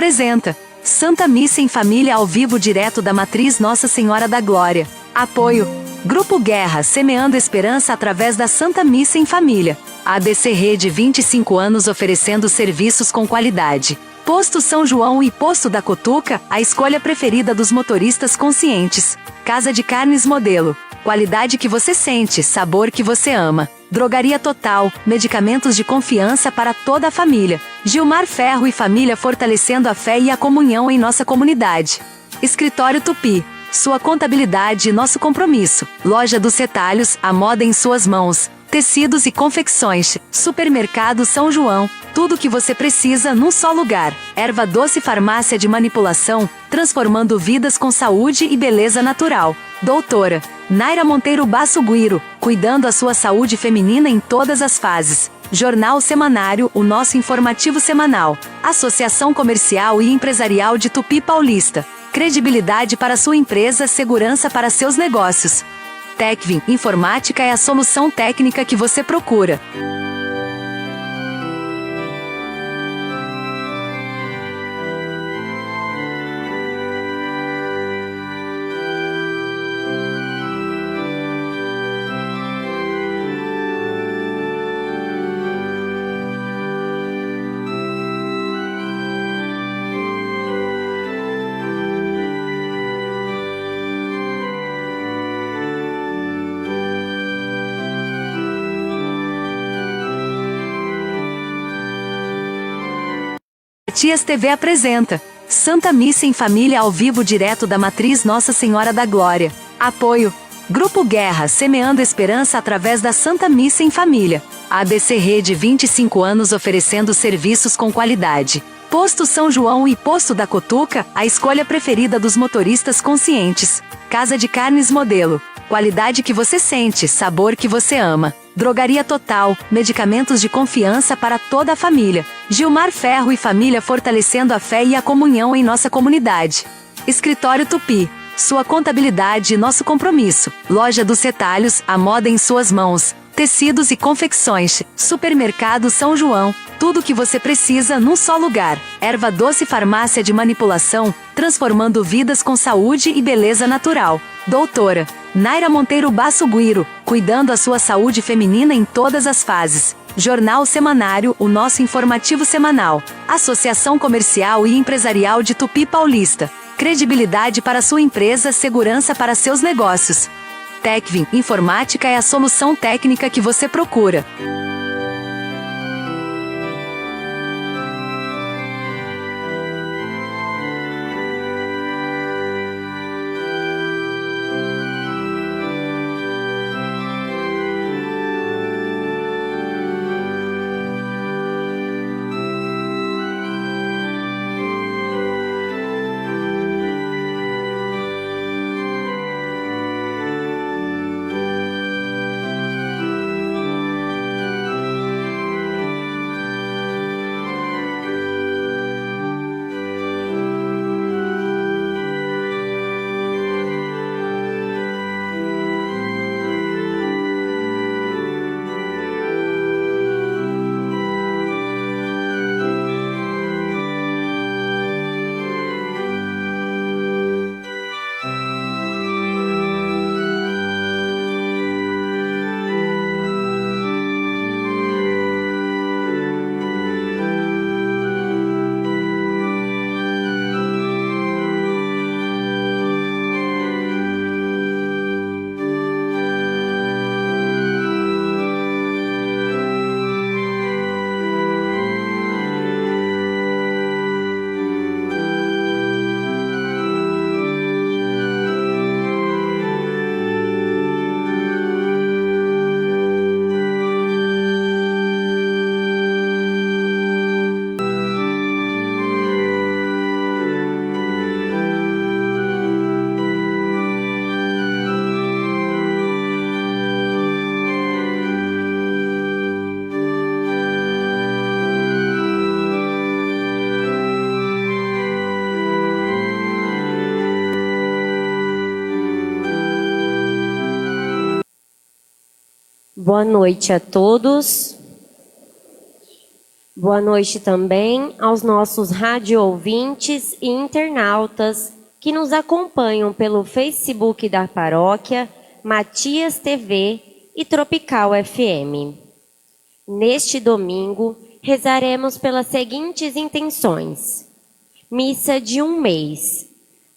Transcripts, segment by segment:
Apresenta Santa Missa em Família ao vivo direto da Matriz Nossa Senhora da Glória. Apoio Grupo Guerra, semeando esperança através da Santa Missa em Família. ABC Rede, 25 anos oferecendo serviços com qualidade. Posto São João e Posto da Cotuca, a escolha preferida dos motoristas conscientes. Casa de Carnes Modelo. Qualidade que você sente, sabor que você ama. Drogaria Total, medicamentos de confiança para toda a família. Gilmar Ferro e família fortalecendo a fé e a comunhão em nossa comunidade. Escritório Tupi, sua contabilidade e nosso compromisso. Loja dos Retalhos, a moda em suas mãos. Tecidos e confecções. Supermercado São João, tudo o que você precisa num só lugar. Erva Doce Farmácia de Manipulação, transformando vidas com saúde e beleza natural. Doutora Naira Monteiro Basso Guiro, cuidando a sua saúde feminina em todas as fases. Jornal Semanário, o nosso informativo semanal. Associação Comercial e Empresarial de Tupi Paulista. Credibilidade para sua empresa, segurança para seus negócios. Techvin, informática é a solução técnica que você procura. Matias TV apresenta Santa Missa em Família ao vivo direto da Matriz Nossa Senhora da Glória. Apoio Grupo Guerra, semeando esperança através da Santa Missa em Família. ABC Rede, 25 anos oferecendo serviços com qualidade. Posto São João e Posto da Cotuca, a escolha preferida dos motoristas conscientes. Casa de Carnes Modelo. Qualidade que você sente, sabor que você ama. Drogaria Total, medicamentos de confiança para toda a família. Gilmar Ferro e família fortalecendo a fé e a comunhão em nossa comunidade. Escritório Tupi, sua contabilidade e nosso compromisso. Loja dos Retalhos, a moda em suas mãos. Tecidos e confecções. Supermercado São João, tudo o que você precisa num só lugar. Erva Doce Farmácia de Manipulação, transformando vidas com saúde e beleza natural. Doutora Naira Monteiro Basso Guiro, cuidando a sua saúde feminina em todas as fases. Jornal Semanário, o nosso informativo semanal. Associação Comercial e Empresarial de Tupi Paulista. Credibilidade para sua empresa, segurança para seus negócios. Techvin, informática é a solução técnica que você procura. Boa noite a todos. Boa noite também aos nossos rádio ouvintes e internautas que nos acompanham pelo Facebook da Paróquia, Matias TV e Tropical FM. Neste domingo, rezaremos pelas seguintes intenções. Missa de 1 mês.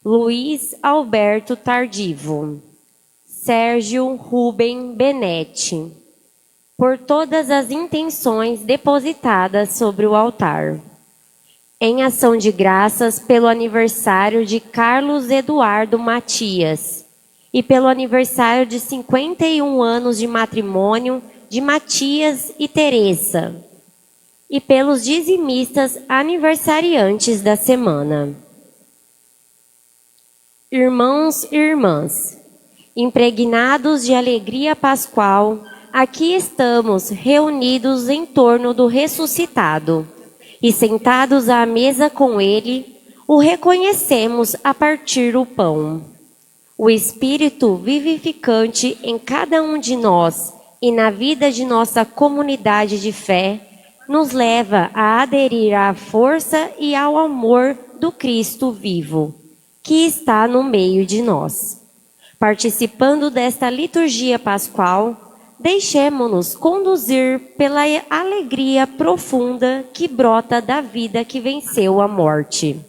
Luiz Alberto Tardivo. Sérgio Rubem Benetti. Por todas as intenções depositadas sobre o altar. Em ação de graças pelo aniversário de Carlos Eduardo Matias e pelo aniversário de 51 anos de matrimônio de Matias e Teresa, e pelos dizimistas aniversariantes da semana. Irmãos e irmãs, impregnados de alegria pascual, aqui estamos reunidos em torno do ressuscitado, e sentados à mesa com ele, o reconhecemos a partir do pão. O Espírito vivificante em cada um de nós e na vida de nossa comunidade de fé, nos leva a aderir à força e ao amor do Cristo vivo, que está no meio de nós. Participando desta liturgia pascual, deixemo-nos conduzir pela alegria profunda que brota da vida que venceu a morte.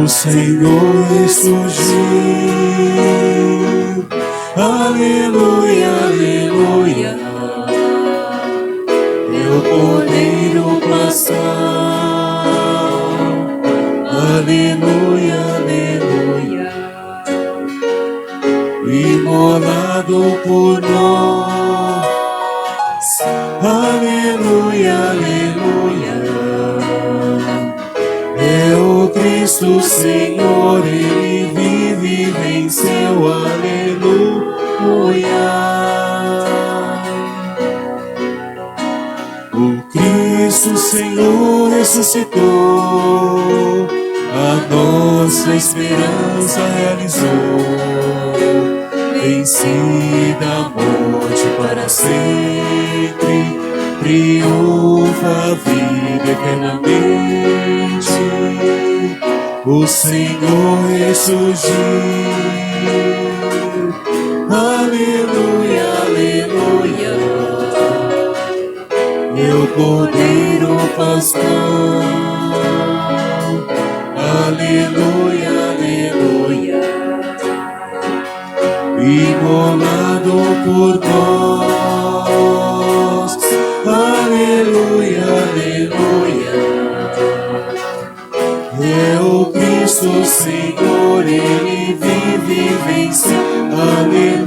O Senhor ressurgiu, aleluia, aleluia. Meu Cordeiro pascal, aleluia, aleluia. Imolado por nós, aleluia, aleluia. É o Cristo Senhor, Ele vive e venceu, aleluia. O Cristo Senhor ressuscitou, a nossa esperança realizou, vencida a morte para sempre, triunfa a vida eternamente. O Senhor ressurgiu, aleluia, aleluia. Meu Cordeiro pascal, aleluia, aleluia. Imolado por nós, aleluia, aleluia. É o Cristo Senhor, Ele vive e vence, aleluia.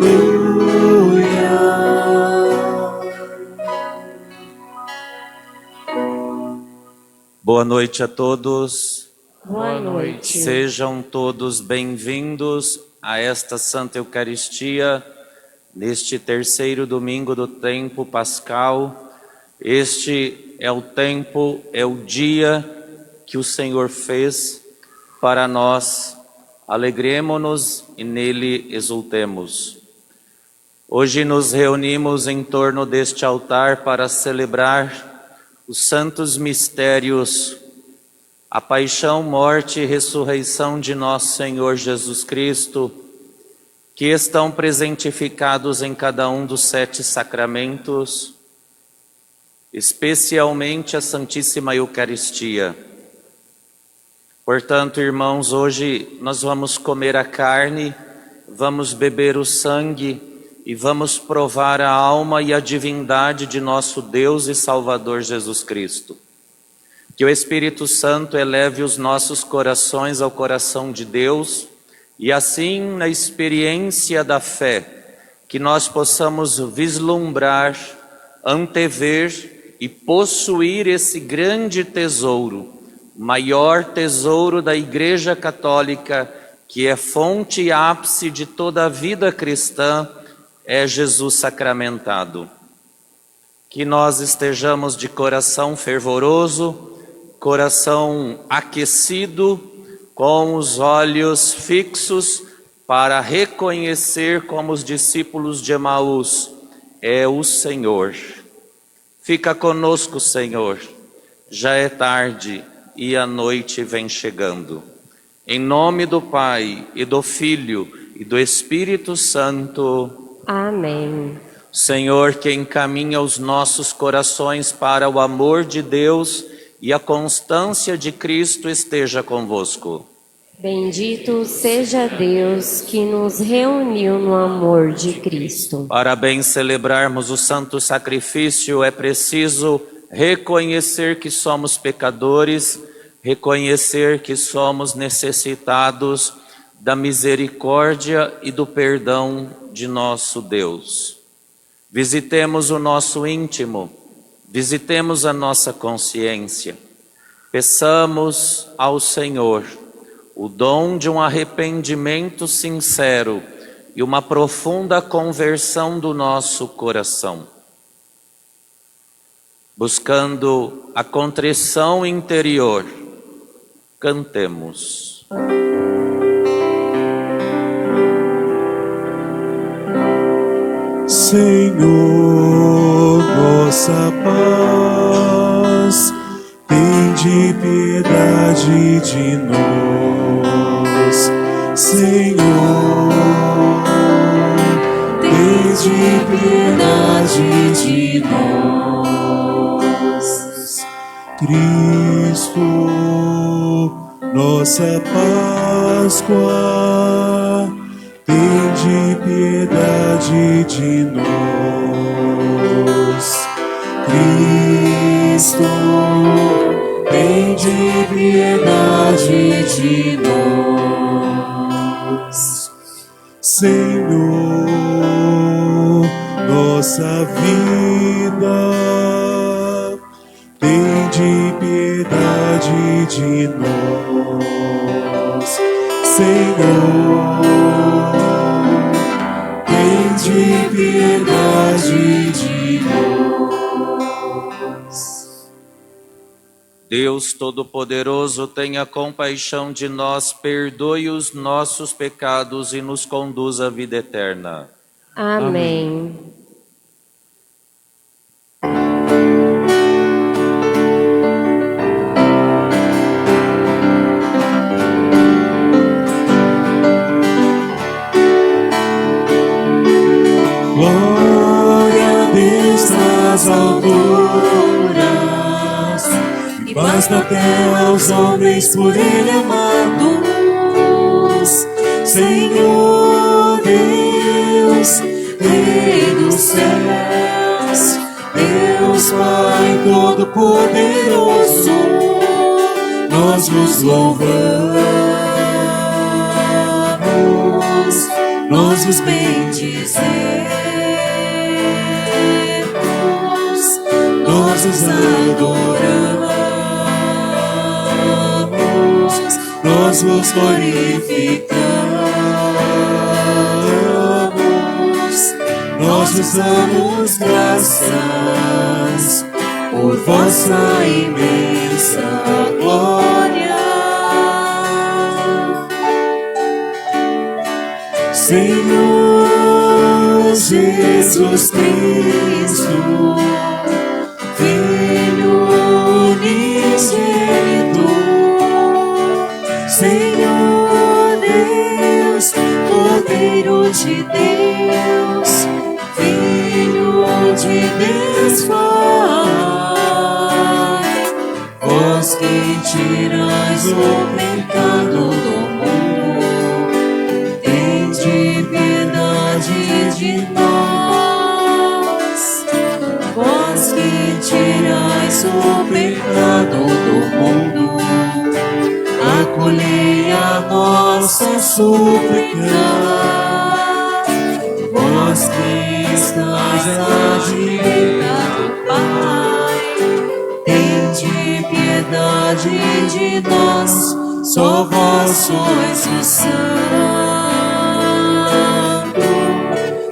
Boa noite a todos. Boa noite. Sejam todos bem-vindos a esta Santa Eucaristia, neste terceiro domingo do tempo pascal. Este é o tempo, é o dia que o Senhor fez para nós. Alegremo-nos e nele exultemos. Hoje nos reunimos em torno deste altar para celebrar os santos mistérios, a paixão, morte e ressurreição de nosso Senhor Jesus Cristo, que estão presentificados em cada um dos 7 sacramentos, especialmente a Santíssima Eucaristia. Portanto, irmãos, hoje nós vamos comer a carne, vamos beber o sangue e vamos provar a alma e a divindade de nosso Deus e Salvador Jesus Cristo. Que o Espírito Santo eleve os nossos corações ao coração de Deus e assim, na experiência da fé, que nós possamos vislumbrar, antever e possuir esse grande tesouro, maior tesouro da Igreja Católica, que é fonte e ápice de toda a vida cristã, é Jesus sacramentado. que nós estejamos de coração fervoroso, coração aquecido, com os olhos fixos para reconhecer como os discípulos de Emaús, é o Senhor. Fica conosco, Senhor, já é tarde e a noite vem chegando. Em nome do Pai, e do Filho, e do Espírito Santo. Amém. Senhor, que encaminha os nossos corações para o amor de Deus e a constância de Cristo esteja convosco. Bendito seja Deus que nos reuniu no amor de Cristo. Para bem celebrarmos o santo sacrifício, é preciso reconhecer que somos pecadores, reconhecer que somos necessitados da misericórdia e do perdão de nosso Deus. Visitemos o nosso íntimo, visitemos a nossa consciência, peçamos ao Senhor o dom de um arrependimento sincero e uma profunda conversão do nosso coração. Buscando a contrição interior, cantemos. Senhor, nossa paz, tende piedade de nós. Senhor, tende piedade de nós. Cristo, nossa Páscoa, tende piedade de nós. Cristo, tende piedade de nós. Senhor, nossa vida, tende piedade de nós. Senhor, tende piedade de nós. Deus Todo-Poderoso, tenha compaixão de nós, perdoe os nossos pecados e nos conduz à vida eterna. Amém. Glória a Deus nas alturas, e paz na terra aos homens por Ele amados. Senhor Deus, Rei dos céus, Deus Pai Todo-Poderoso, nós vos louvamos, nós vos bendizemos, nós vos adoramos, nós vos glorificamos, nós vos damos graças por vossa imensa glória. Senhor Jesus Cristo, Filho unigênito, Senhor Deus, Cordeiro de Deus, Filho de Deus Pai, vós que tirais o pecado do mundo, tende piedade de nós. Vós que tirais o pecado do mundo, acolhei a nossa súplica. Vós que estáis à direita do Pai, tende piedade de nós. Só vós sois o Santo,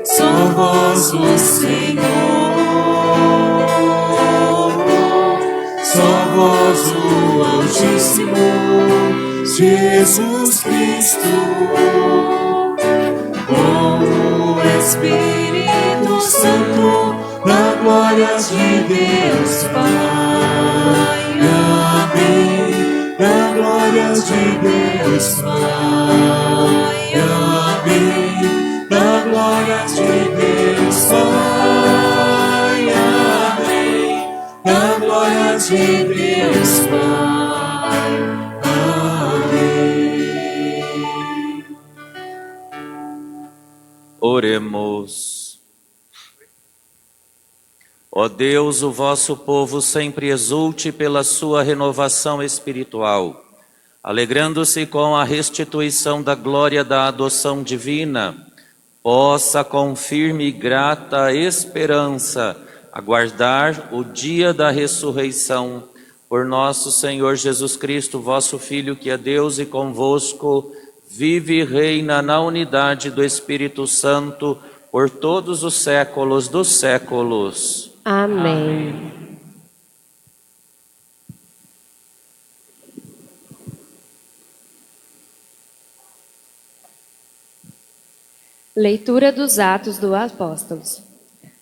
só vós o Senhor. voz do Altíssimo, Jesus Cristo. Com o Espírito Santo, na glória de Deus Pai. Amém. Na glória de Deus Pai. Amém. Na glória de Deus Pai. Amém. Na glória de Deus Pai. Amém. Oremos. Ó Deus, o vosso povo sempre exulte pela sua renovação espiritual, alegrando-se com a restituição da glória da adoção divina, possa com firme e grata esperança aguardar o dia da ressurreição por nosso Senhor Jesus Cristo, vosso Filho, que é Deus e convosco vive e reina na unidade do Espírito Santo por todos os séculos dos séculos. Amém. Leitura dos Atos dos Apóstolos.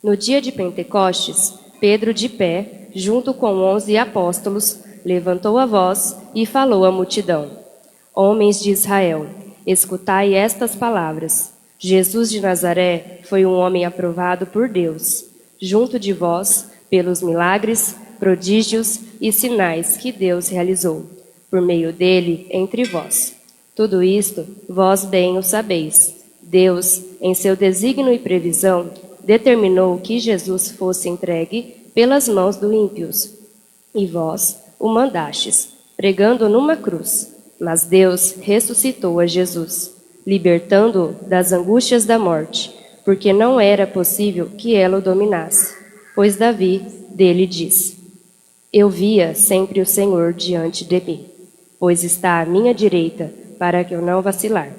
No dia de Pentecostes, Pedro, de pé, junto com 11 apóstolos, levantou a voz e falou à multidão: Homens de Israel, escutai estas palavras. Jesus de Nazaré foi um homem aprovado por Deus, junto de vós, pelos milagres, prodígios e sinais que Deus realizou, por meio dele entre vós. Tudo isto vós bem o sabeis. Deus, em seu desígnio e previsão, determinou que Jesus fosse entregue pelas mãos dos ímpios, e vós o mandastes, pregando numa cruz. Mas Deus ressuscitou a Jesus, libertando-o das angústias da morte, porque não era possível que ela o dominasse. Pois Davi dele diz: Eu via sempre o Senhor diante de mim, pois está à minha direita, para que eu não vacilar.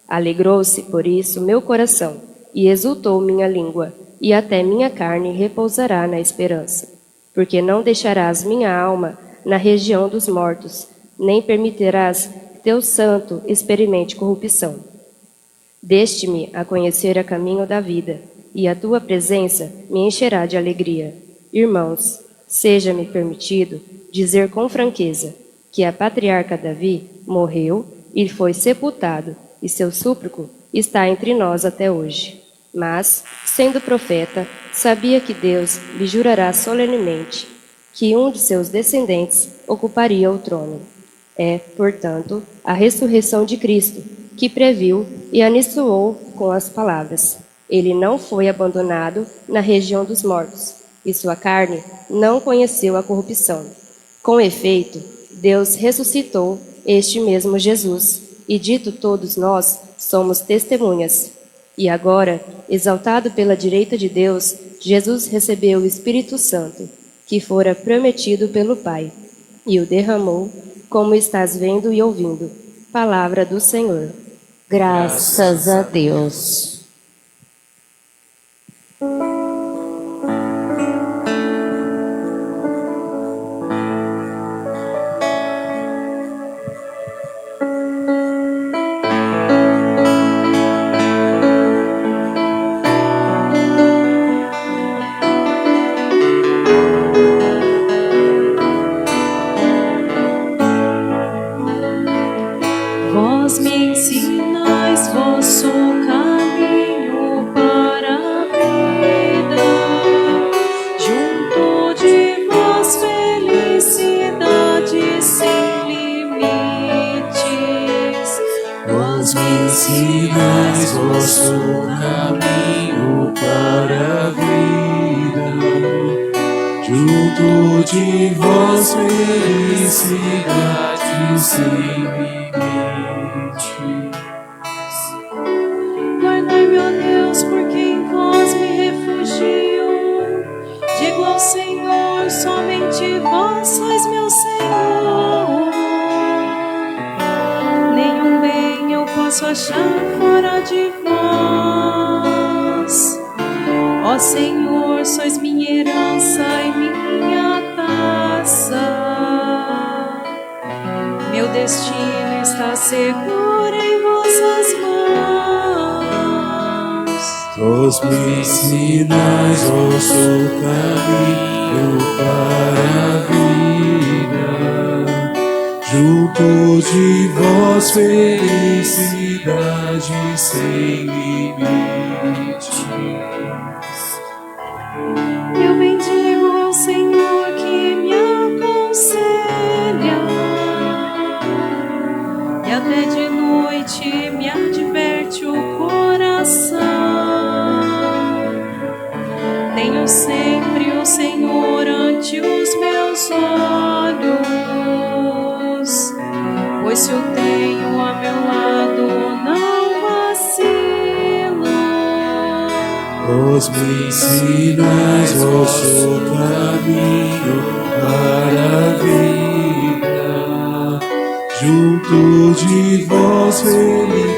Alegrou-se por isso meu coração, e exultou minha língua, e até minha carne repousará na esperança. Porque não deixarás minha alma na região dos mortos, nem permitirás que teu santo experimente corrupção. Deste-me a conhecer a caminho da vida, e a tua presença me encherá de alegria. Irmãos, seja-me permitido dizer com franqueza que a patriarca Davi morreu e foi sepultado, e seu súplico está entre nós até hoje. Mas, sendo profeta, sabia que Deus lhe jurará solenemente que um de seus descendentes ocuparia o trono. É, portanto, a ressurreição de Cristo, que previu e anunciou com as palavras: Ele não foi abandonado na região dos mortos, e sua carne não conheceu a corrupção. Com efeito, Deus ressuscitou este mesmo Jesus, e dito todos nós somos testemunhas. E agora, exaltado pela direita de Deus, Jesus recebeu o Espírito Santo, que fora prometido pelo Pai, e o derramou, como estás vendo e ouvindo. Palavra do Senhor. Graças a Deus. Vós me ensinais vosso caminho para a vida, junto de vós felicidade sem limites. Vós me ensinais vosso caminho para a vida, junto de vós felicidade sem limites. Guardai-me, ó Deus, porque em vós me refugio. Digo ao Senhor, somente vós sois meu Senhor. Nenhum bem eu posso achar fora de vós. Ó Senhor, sois minha herança e minha taça. destino está seguro em vossas mãos. Vós me ensinais vosso caminho para a vida, junto de vós felicidade sem limites. Eu bendigo ao Senhor que me aconselha, e até de noite me adverte o coração. Tenho sempre o Senhor ante os meus olhos, pois se o tenho a meu lado não vacilo. Vós me ensinais vosso caminho para a vida, junto de vós felicidade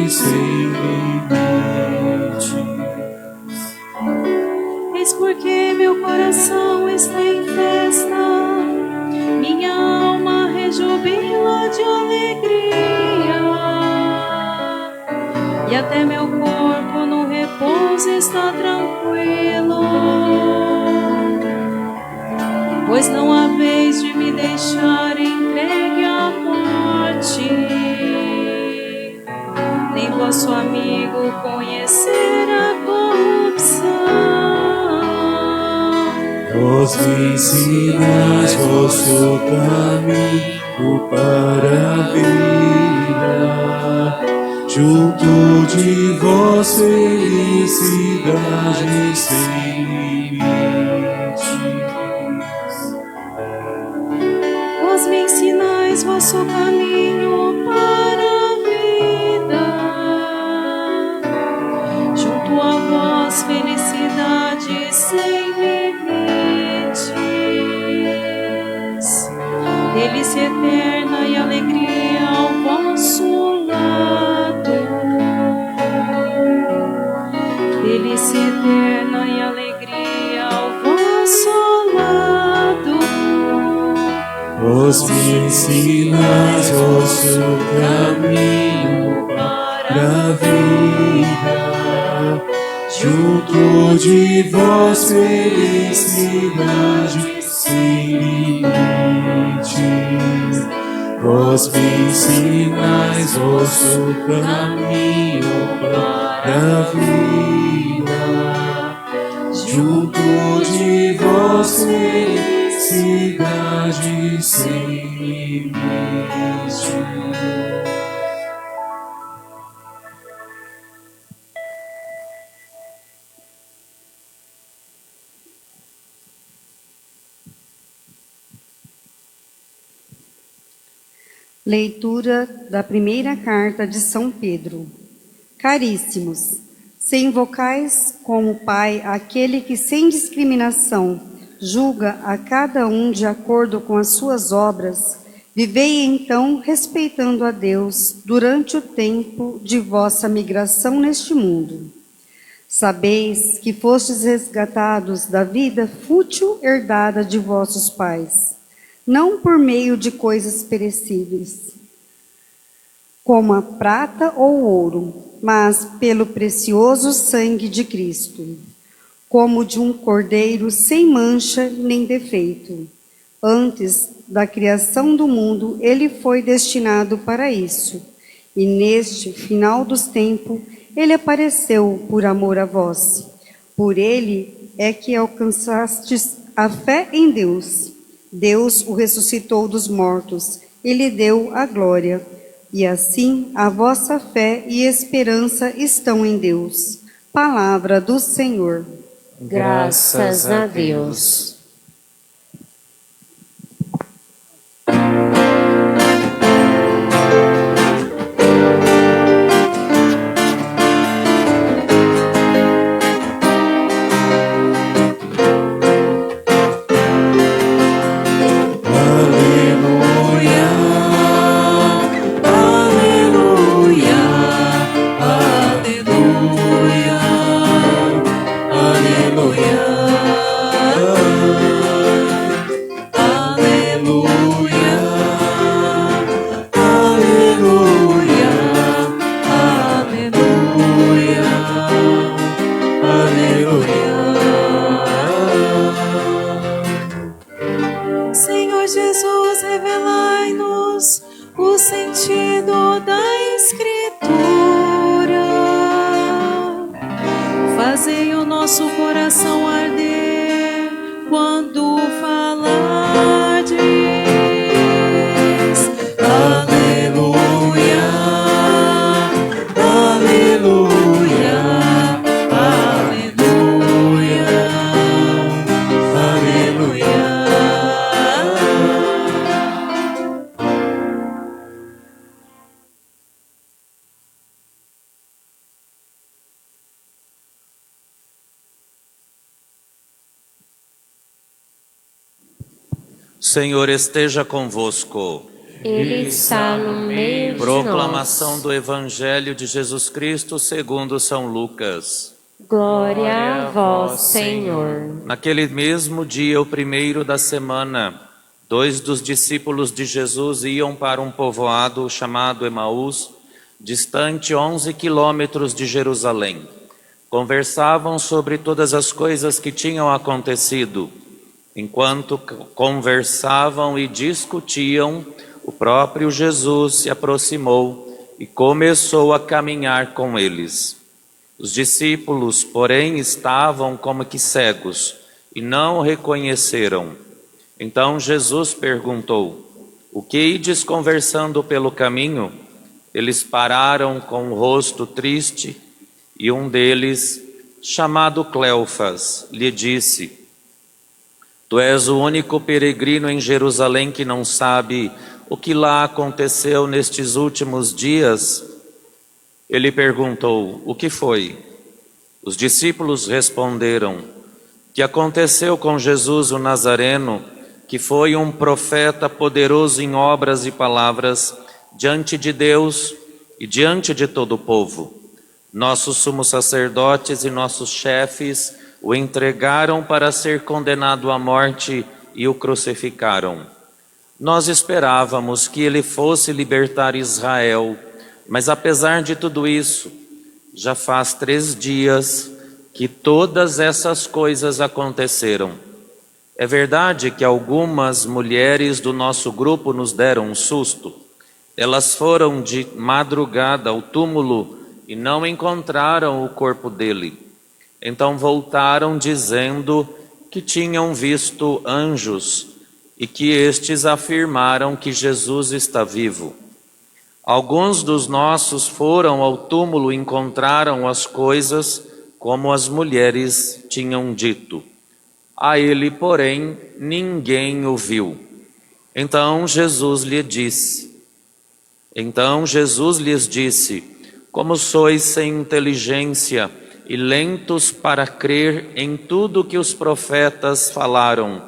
sem limites. Eis porque meu coração está em festa, minha alma rejubila de alegria, e até meu corpo no repouso está tranquilo, pois não há vez de me deixar entregue à morte, nem vosso amigo conhecer a corrupção. Vós me ensinais vosso caminho para a vida, junto de vós felicidade sem limites. Vós me ensinais vosso caminho para a vida, junto a vós felicidade sem limites, delícia eterna e alegria ao vosso lado, delícia eterna e alegria ao vosso lado. Vós me ensinais vosso caminho para a vida, junto de vós felicidade sem limites. Vós me ensinais vosso caminho para a vida, junto de vós felicidade sem limites. Leitura da primeira carta de São Pedro. Caríssimos, se invocais como Pai aquele que sem discriminação julga a cada um de acordo com as suas obras, vivei então respeitando a Deus durante o tempo de vossa migração neste mundo. Sabeis que fostes resgatados da vida fútil herdada de vossos pais, não por meio de coisas perecíveis, como a prata ou ouro, mas pelo precioso sangue de Cristo, como de um cordeiro sem mancha nem defeito. Antes da criação do mundo, ele foi destinado para isso, e neste final dos tempos, ele apareceu por amor a vós. Por ele é que alcançastes a fé em Deus. Deus o ressuscitou dos mortos e lhe deu a glória. E assim a vossa fé e esperança estão em Deus. Palavra do Senhor. Graças a Deus. Aleluia, o sentido da Escritura. Fazei o nosso coração arder quando falardes. Aleluia, aleluia, aleluia, aleluia. Senhor esteja convosco. Ele está no meio de Proclamação nós. do Evangelho de Jesus Cristo segundo São Lucas. Glória a vós, Senhor. Naquele mesmo dia, o primeiro da semana, 2 dos discípulos de Jesus iam para um povoado chamado Emaús, distante 11 quilômetros de Jerusalém. Conversavam sobre todas as coisas que tinham acontecido. Enquanto conversavam e discutiam, o próprio Jesus se aproximou e começou a caminhar com eles. Os discípulos, porém, estavam como que cegos e não o reconheceram. Então Jesus perguntou: o que ides conversando pelo caminho? Eles pararam com o rosto triste e um deles, chamado Cleofas, lhe disse: tu és o único peregrino em Jerusalém que não sabe o que lá aconteceu nestes últimos dias? Ele perguntou: o que foi? Os discípulos responderam: que aconteceu com Jesus o Nazareno, que foi um profeta poderoso em obras e palavras diante de Deus e diante de todo o povo. Nossos sumos sacerdotes e nossos chefes o entregaram para ser condenado à morte e o crucificaram. Nós esperávamos que ele fosse libertar Israel, mas apesar de tudo isso, já faz 3 dias que todas essas coisas aconteceram. É verdade que algumas mulheres do nosso grupo nos deram um susto. Elas foram de madrugada ao túmulo e não encontraram o corpo dele. Então voltaram dizendo que tinham visto anjos e que estes afirmaram que Jesus está vivo. Alguns dos nossos foram ao túmulo e encontraram as coisas como as mulheres tinham dito. A ele, porém, ninguém o viu. Então Jesus lhes disse: como sois sem inteligência e lentos para crer em tudo que os profetas falaram.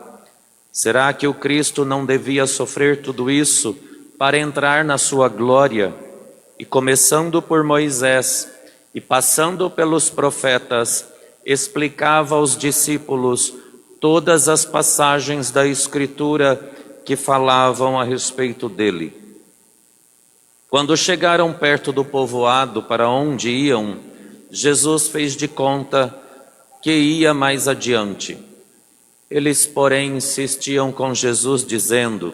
Será que o Cristo não devia sofrer tudo isso para entrar na sua glória? E começando por Moisés e passando pelos profetas, explicava aos discípulos todas as passagens da Escritura que falavam a respeito dele. Quando chegaram perto do povoado para onde iam, Jesus fez de conta que ia mais adiante. Eles, porém, insistiam com Jesus, dizendo: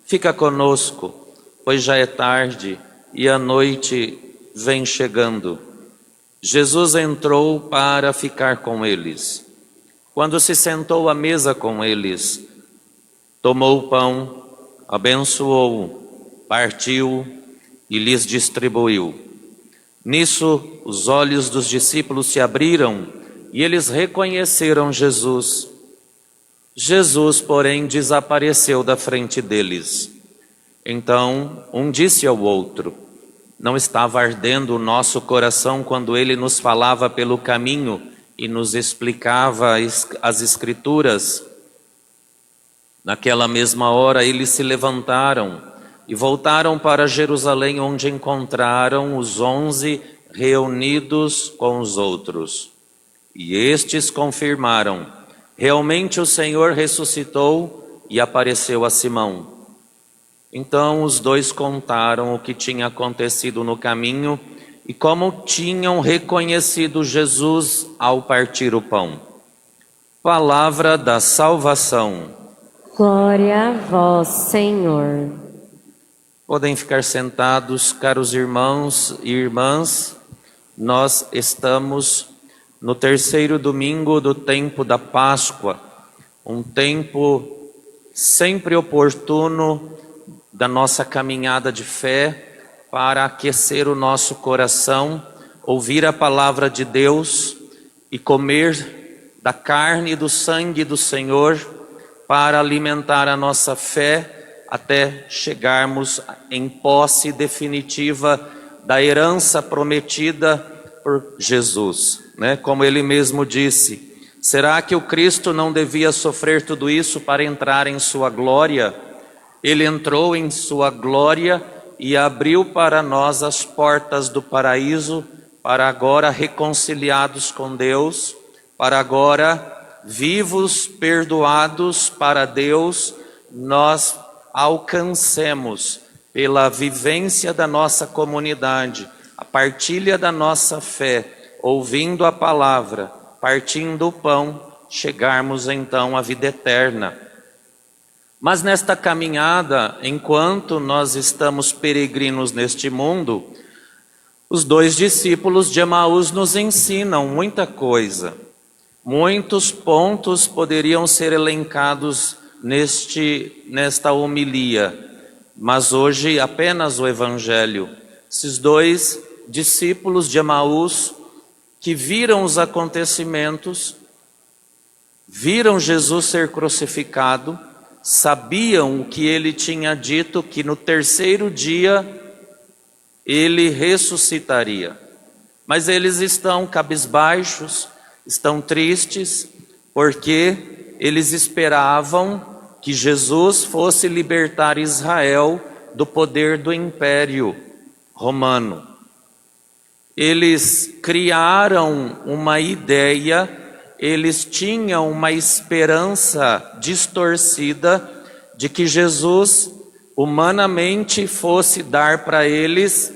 fica conosco, pois já é tarde e a noite vem chegando. Jesus entrou para ficar com eles. Quando se sentou à mesa com eles, tomou o pão, abençoou, partiu e lhes distribuiu. Nisso, os olhos dos discípulos se abriram e eles reconheceram Jesus. Jesus, porém, desapareceu da frente deles. Então, um disse ao outro: não estava ardendo o nosso coração quando ele nos falava pelo caminho e nos explicava as Escrituras? Naquela mesma hora, eles se levantaram e voltaram para Jerusalém, onde encontraram os 11 reunidos com os outros. E estes confirmaram: realmente o Senhor ressuscitou e apareceu a Simão. Então os dois contaram o que tinha acontecido no caminho e como tinham reconhecido Jesus ao partir o pão. Palavra da salvação. Glória a vós, Senhor. Podem ficar sentados, caros irmãos e irmãs. Nós estamos no terceiro domingo do tempo da Páscoa, um tempo sempre oportuno da nossa caminhada de fé para aquecer o nosso coração, ouvir a palavra de Deus e comer da carne e do sangue do Senhor para alimentar a nossa fé até chegarmos em posse definitiva da herança prometida por Jesus, né? Como ele mesmo disse, será que o Cristo não devia sofrer tudo isso para entrar em sua glória? Ele entrou em sua glória e abriu para nós as portas do paraíso, para agora reconciliados com Deus, para agora vivos, perdoados para Deus, nós alcancemos pela vivência da nossa comunidade, a partilha da nossa fé, ouvindo a palavra, partindo o pão, chegarmos então à vida eterna. Mas nesta caminhada, enquanto nós estamos peregrinos neste mundo, os dois discípulos de Emaús nos ensinam muita coisa. Muitos pontos poderiam ser elencados nesta homilia, mas hoje apenas o Evangelho. Esses dois discípulos de Emaús que viram os acontecimentos, viram Jesus ser crucificado, sabiam o que ele tinha dito, que no terceiro dia ele ressuscitaria. Mas eles estão cabisbaixos, estão tristes, porque eles esperavam que Jesus fosse libertar Israel do poder do Império Romano. Eles criaram uma ideia, eles tinham uma esperança distorcida de que Jesus humanamente fosse dar para eles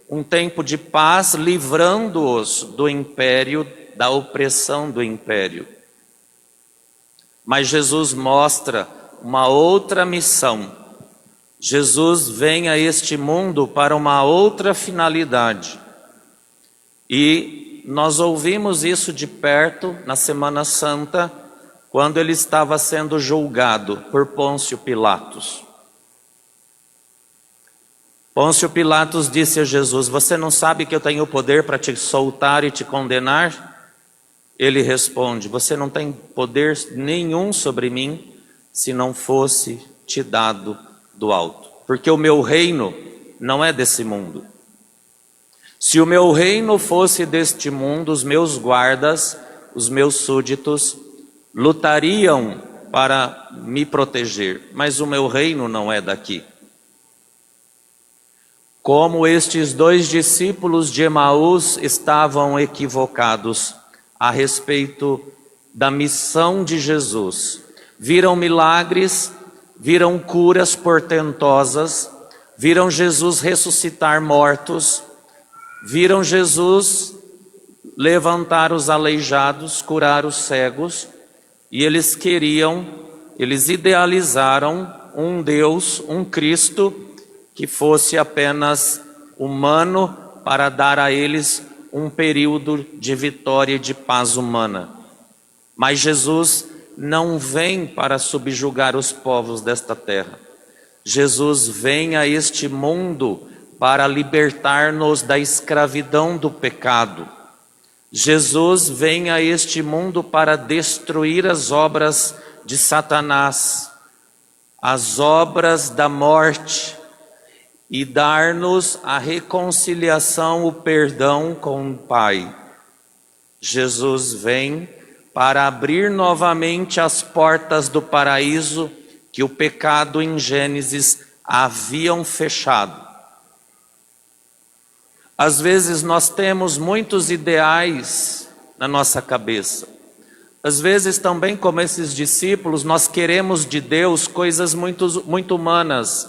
um tempo de paz, livrando-os do império, da opressão do império. Mas Jesus mostra uma outra missão. Jesus vem a este mundo para uma outra finalidade. E nós ouvimos isso de perto na Semana Santa, quando ele estava sendo julgado por Pôncio Pilatos. Pôncio Pilatos disse a Jesus: você não sabe que eu tenho poder para te soltar e te condenar? Ele responde: você não tem poder nenhum sobre mim, se não fosse te dado do alto. Porque o meu reino não é desse mundo. Se o meu reino fosse deste mundo, os meus guardas, os meus súditos, lutariam para me proteger. Mas o meu reino não é daqui. Como estes dois discípulos de Emaús estavam equivocados a respeito da missão de Jesus. Viram milagres, viram curas portentosas, viram Jesus ressuscitar mortos, viram Jesus levantar os aleijados, curar os cegos, e eles idealizaram um Deus, um Cristo, que fosse apenas humano para dar a eles um período de vitória e de paz humana. Mas Jesus não vem para subjugar os povos desta terra. Jesus vem a este mundo para libertar-nos da escravidão do pecado. Jesus vem a este mundo para destruir as obras de Satanás, as obras da morte, e dar-nos a reconciliação, o perdão com o Pai. Jesus vem para abrir novamente as portas do paraíso que o pecado em Gênesis haviam fechado. Às vezes nós temos muitos ideais na nossa cabeça. Às vezes também, como esses discípulos, nós queremos de Deus coisas muito humanas.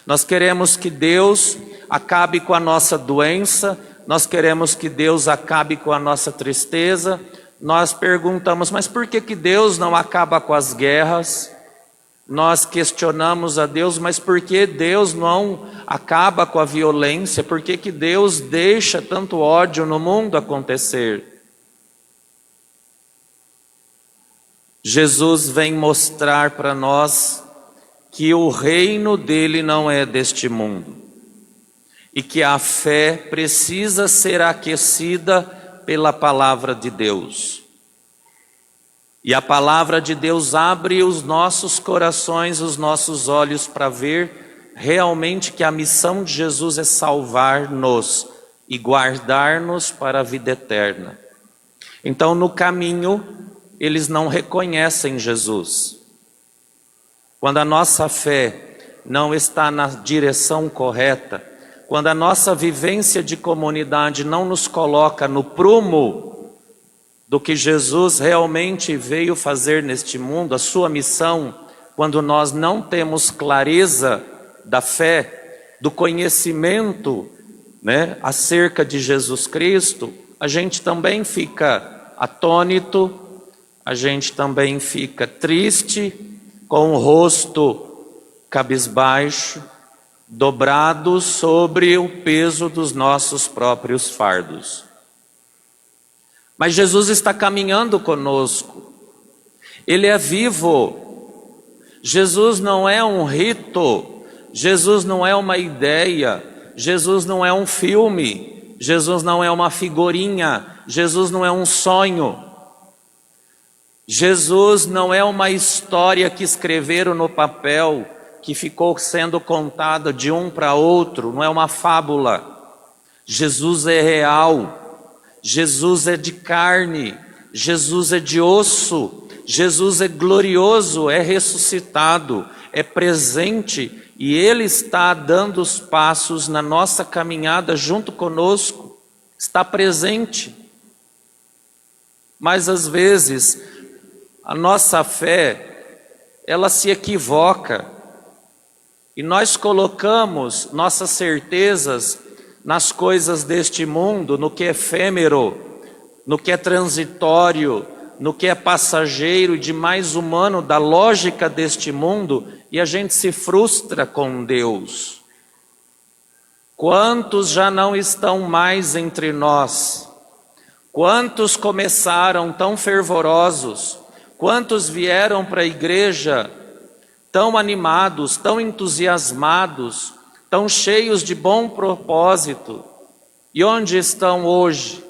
Nós queremos que Deus acabe com a nossa doença, nós queremos que Deus acabe com a nossa tristeza. Nós perguntamos, mas por que Deus não acaba com as guerras? nós questionamos a Deus, mas por que Deus não acaba com a violência? Por que que Deus deixa tanto ódio no mundo acontecer? Jesus vem mostrar para nós que o reino dele não é deste mundo e que a fé precisa ser aquecida pela palavra de Deus. E a palavra de Deus abre os nossos corações, os nossos olhos para ver realmente que a missão de Jesus é salvar-nos e guardar-nos para a vida eterna. Então, no caminho, eles não reconhecem Jesus. Quando a nossa fé não está na direção correta, quando a nossa vivência de comunidade não nos coloca no prumo do que Jesus realmente veio fazer neste mundo, a sua missão, quando nós não temos clareza da fé, do conhecimento, acerca de Jesus Cristo, a gente também fica atônito, a gente também fica triste, com o rosto cabisbaixo, dobrado sobre o peso dos nossos próprios fardos. Mas Jesus está caminhando conosco, Ele é vivo. Jesus não é um rito, Jesus não é uma ideia, Jesus não é um filme, Jesus não é uma figurinha, Jesus não é um sonho. Jesus não é uma história que escreveram no papel, que ficou sendo contada de um para outro, não é uma fábula. Jesus é real. Jesus é de carne, Jesus é de osso, Jesus é glorioso, é ressuscitado, é presente e Ele está dando os passos na nossa caminhada junto conosco, está presente. Mas às vezes a nossa fé, ela se equivoca e nós colocamos nossas certezas nas coisas deste mundo, no que é efêmero, no que é transitório, no que é passageiro e de mais humano da lógica deste mundo, e a gente se frustra com Deus. Quantos já não estão mais entre nós? Quantos começaram tão fervorosos? Quantos vieram para a igreja tão animados, tão entusiasmados, tão cheios de bom propósito? E onde estão hoje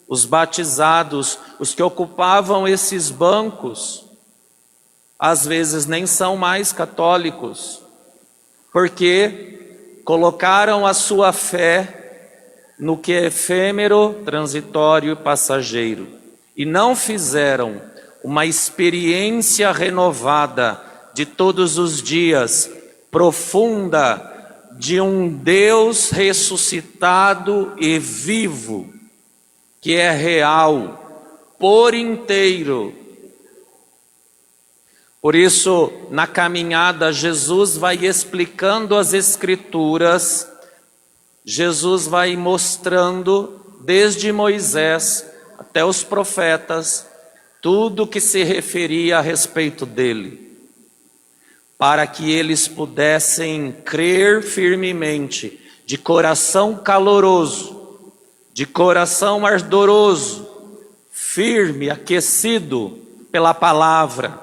os batizados, os que ocupavam esses bancos? Às vezes nem são mais católicos, porque colocaram a sua fé no que é efêmero, transitório e passageiro, e não fizeram uma experiência renovada de todos os dias, profunda, de um Deus ressuscitado e vivo, que é real, por inteiro. Por isso, na caminhada, Jesus vai explicando as Escrituras, Jesus vai mostrando, desde Moisés até os profetas, tudo que se referia a respeito dele, para que eles pudessem crer firmemente, de coração caloroso, de coração ardoroso, firme, aquecido pela palavra.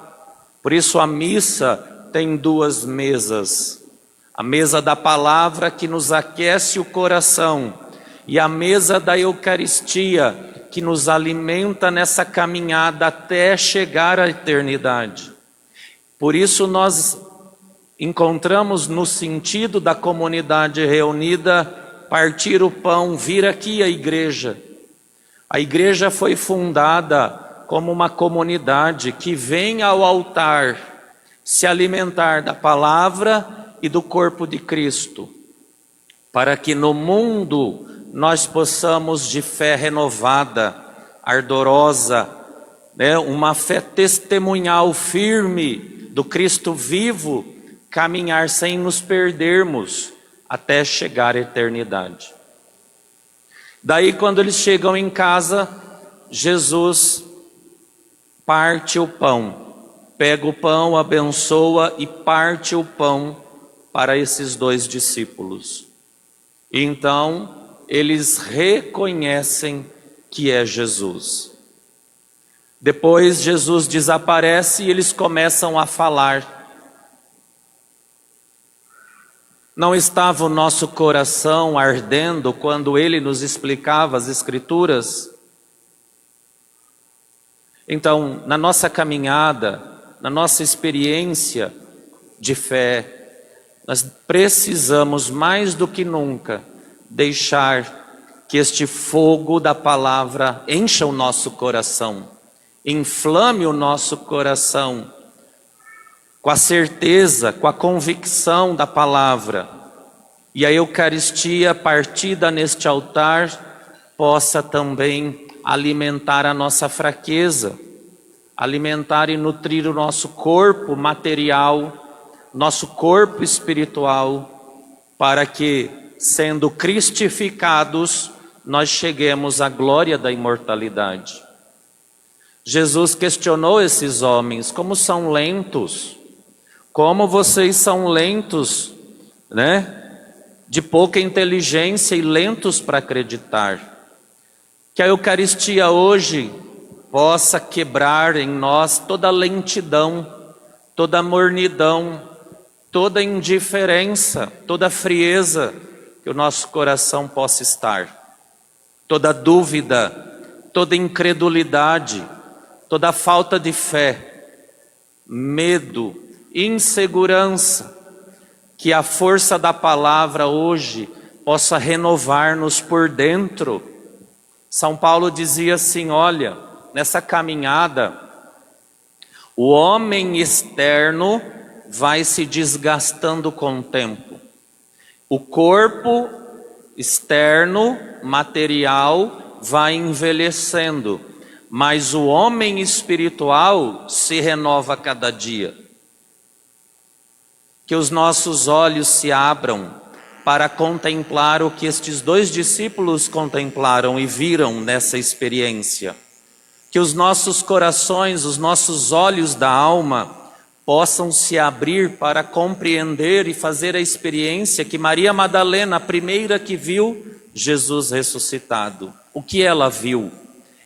Por isso a missa tem duas mesas: a mesa da palavra, que nos aquece o coração, e a mesa da Eucaristia, que nos alimenta nessa caminhada até chegar à eternidade. Por isso nós encontramos no sentido da comunidade reunida, partir o pão, vir aqui à igreja. A igreja foi fundada como uma comunidade que vem ao altar se alimentar da palavra e do corpo de Cristo, para que no mundo nós possamos, de fé renovada, ardorosa, uma fé testemunhal firme do Cristo vivo, caminhar sem nos perdermos até chegar à eternidade. Daí, quando eles chegam em casa, Jesus parte o pão pega o pão, abençoa e parte o pão para esses 2 discípulos. Então, eles reconhecem que é Jesus. Depois, Jesus desaparece e eles começam a falar. Não estava o nosso coração ardendo quando ele nos explicava as Escrituras? Então, na nossa caminhada, na nossa experiência de fé, nós precisamos mais do que nunca deixar que este fogo da palavra encha o nosso coração, inflame o nosso coração com a certeza, com a convicção da palavra, e a Eucaristia partida neste altar possa também alimentar a nossa fraqueza, alimentar e nutrir o nosso corpo material, nosso corpo espiritual, para que, sendo cristificados, nós cheguemos à glória da imortalidade. Jesus questionou esses homens: como são lentos, como vocês são lentos, né? De pouca inteligência e lentos para acreditar. Que a Eucaristia hoje possa quebrar em nós toda lentidão, toda mornidão, toda indiferença, toda frieza que o nosso coração possa estar, toda dúvida, toda incredulidade, toda falta de fé, medo, insegurança, que a força da palavra hoje possa renovar-nos por dentro. São Paulo dizia assim: olha, nessa caminhada, o homem externo vai se desgastando com o tempo. O corpo externo, material, vai envelhecendo, mas o homem espiritual se renova a cada dia. Que os nossos olhos se abram para contemplar o que estes 2 discípulos contemplaram e viram nessa experiência. Que os nossos corações, os nossos olhos da alma possam se abrir para compreender e fazer a experiência que Maria Madalena, a primeira que viu Jesus ressuscitado. O que ela viu?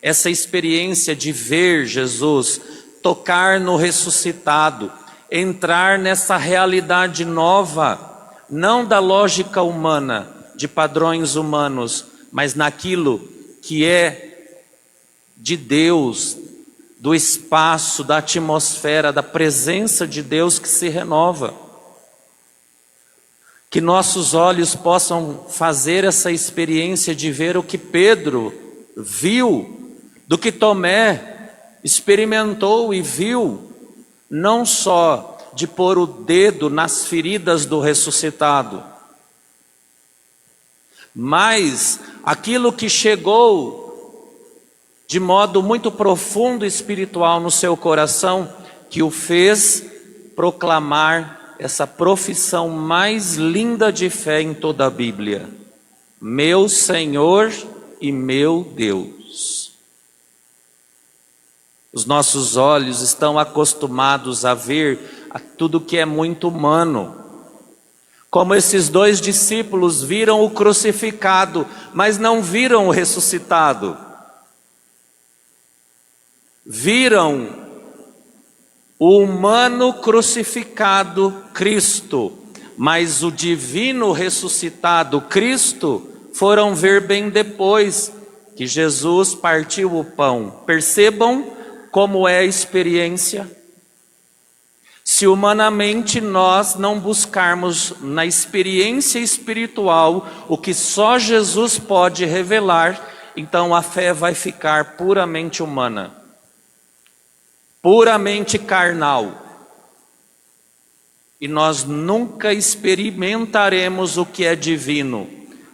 Essa experiência de ver Jesus, tocar no ressuscitado, entrar nessa realidade nova, não da lógica humana, de padrões humanos, mas naquilo que é de Deus, do espaço, da atmosfera, da presença de Deus que se renova. Que nossos olhos possam fazer essa experiência de ver o que Pedro viu, do que Tomé experimentou e viu, não só de pôr o dedo nas feridas do ressuscitado, mas aquilo que chegou de modo muito profundo e espiritual no seu coração, que o fez proclamar essa profissão mais linda de fé em toda a Bíblia: meu Senhor e meu Deus. Os nossos olhos estão acostumados a ver tudo que é muito humano. Como esses 2 discípulos viram o crucificado, mas não viram o ressuscitado. Viram o humano crucificado, Cristo, mas o divino ressuscitado, Cristo, foram ver bem depois que Jesus partiu o pão. Percebam como é a experiência. Se humanamente nós não buscarmos na experiência espiritual o que só Jesus pode revelar, então a fé vai ficar puramente humana, puramente carnal. E nós nunca experimentaremos o que é divino,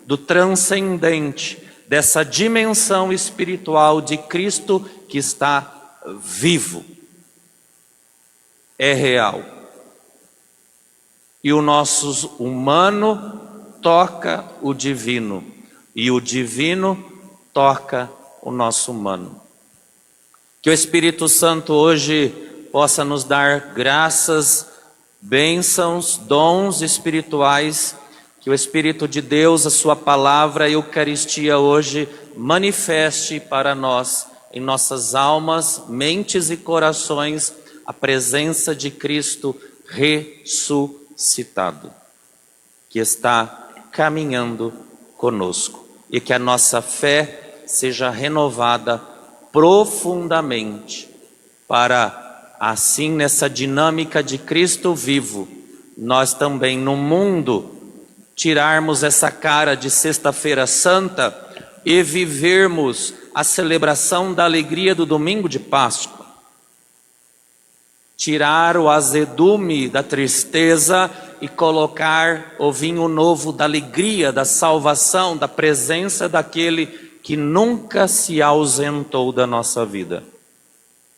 do transcendente, dessa dimensão espiritual de Cristo que está vivo, é real. E o nosso humano toca o divino, e o divino toca o nosso humano. Que o Espírito Santo hoje possa nos dar graças, bênçãos, dons espirituais, que o Espírito de Deus, a sua palavra, a Eucaristia hoje manifeste para nós, em nossas almas, mentes e corações, a presença de Cristo ressuscitado, que está caminhando conosco, e que a nossa fé seja renovada profundamente, para assim, nessa dinâmica de Cristo vivo, nós também no mundo tirarmos essa cara de Sexta-feira Santa e vivermos a celebração da alegria do domingo de Páscoa. Tirar o azedume da tristeza e colocar o vinho novo da alegria, da salvação, da presença daquele que nunca se ausentou da nossa vida,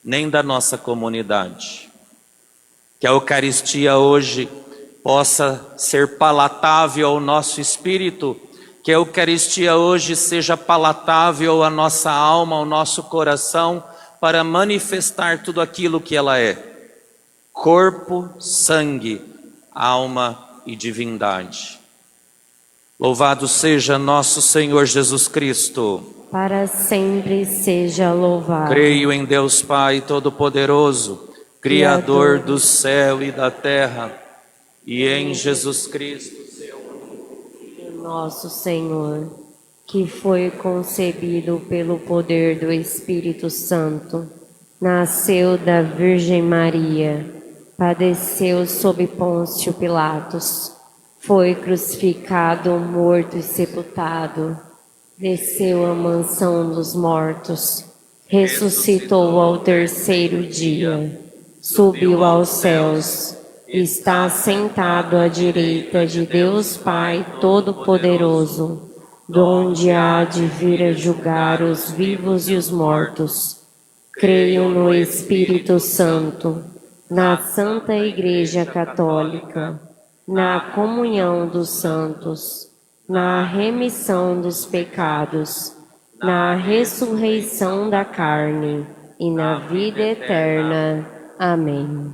nem da nossa comunidade. Que a Eucaristia hoje possa ser palatável ao nosso espírito, que a Eucaristia hoje seja palatável à nossa alma, ao nosso coração, para manifestar tudo aquilo que ela é: corpo, sangue, alma e divindade. Louvado seja nosso Senhor Jesus Cristo. Para sempre seja louvado. Creio em Deus Pai Todo-Poderoso, Criador do céu e da terra, e em Jesus Cristo, nosso Senhor, que foi concebido pelo poder do Espírito Santo, nasceu da Virgem Maria, padeceu sob Pôncio Pilatos, foi crucificado, morto e sepultado, desceu à mansão dos mortos, ressuscitou ao terceiro dia, subiu aos céus, está sentado à direita de Deus Pai Todo-Poderoso, donde há de vir a julgar os vivos e os mortos. Creio no Espírito Santo, na Santa Igreja Católica, na comunhão dos santos, na remissão dos pecados, na ressurreição da carne e na vida eterna. Amém.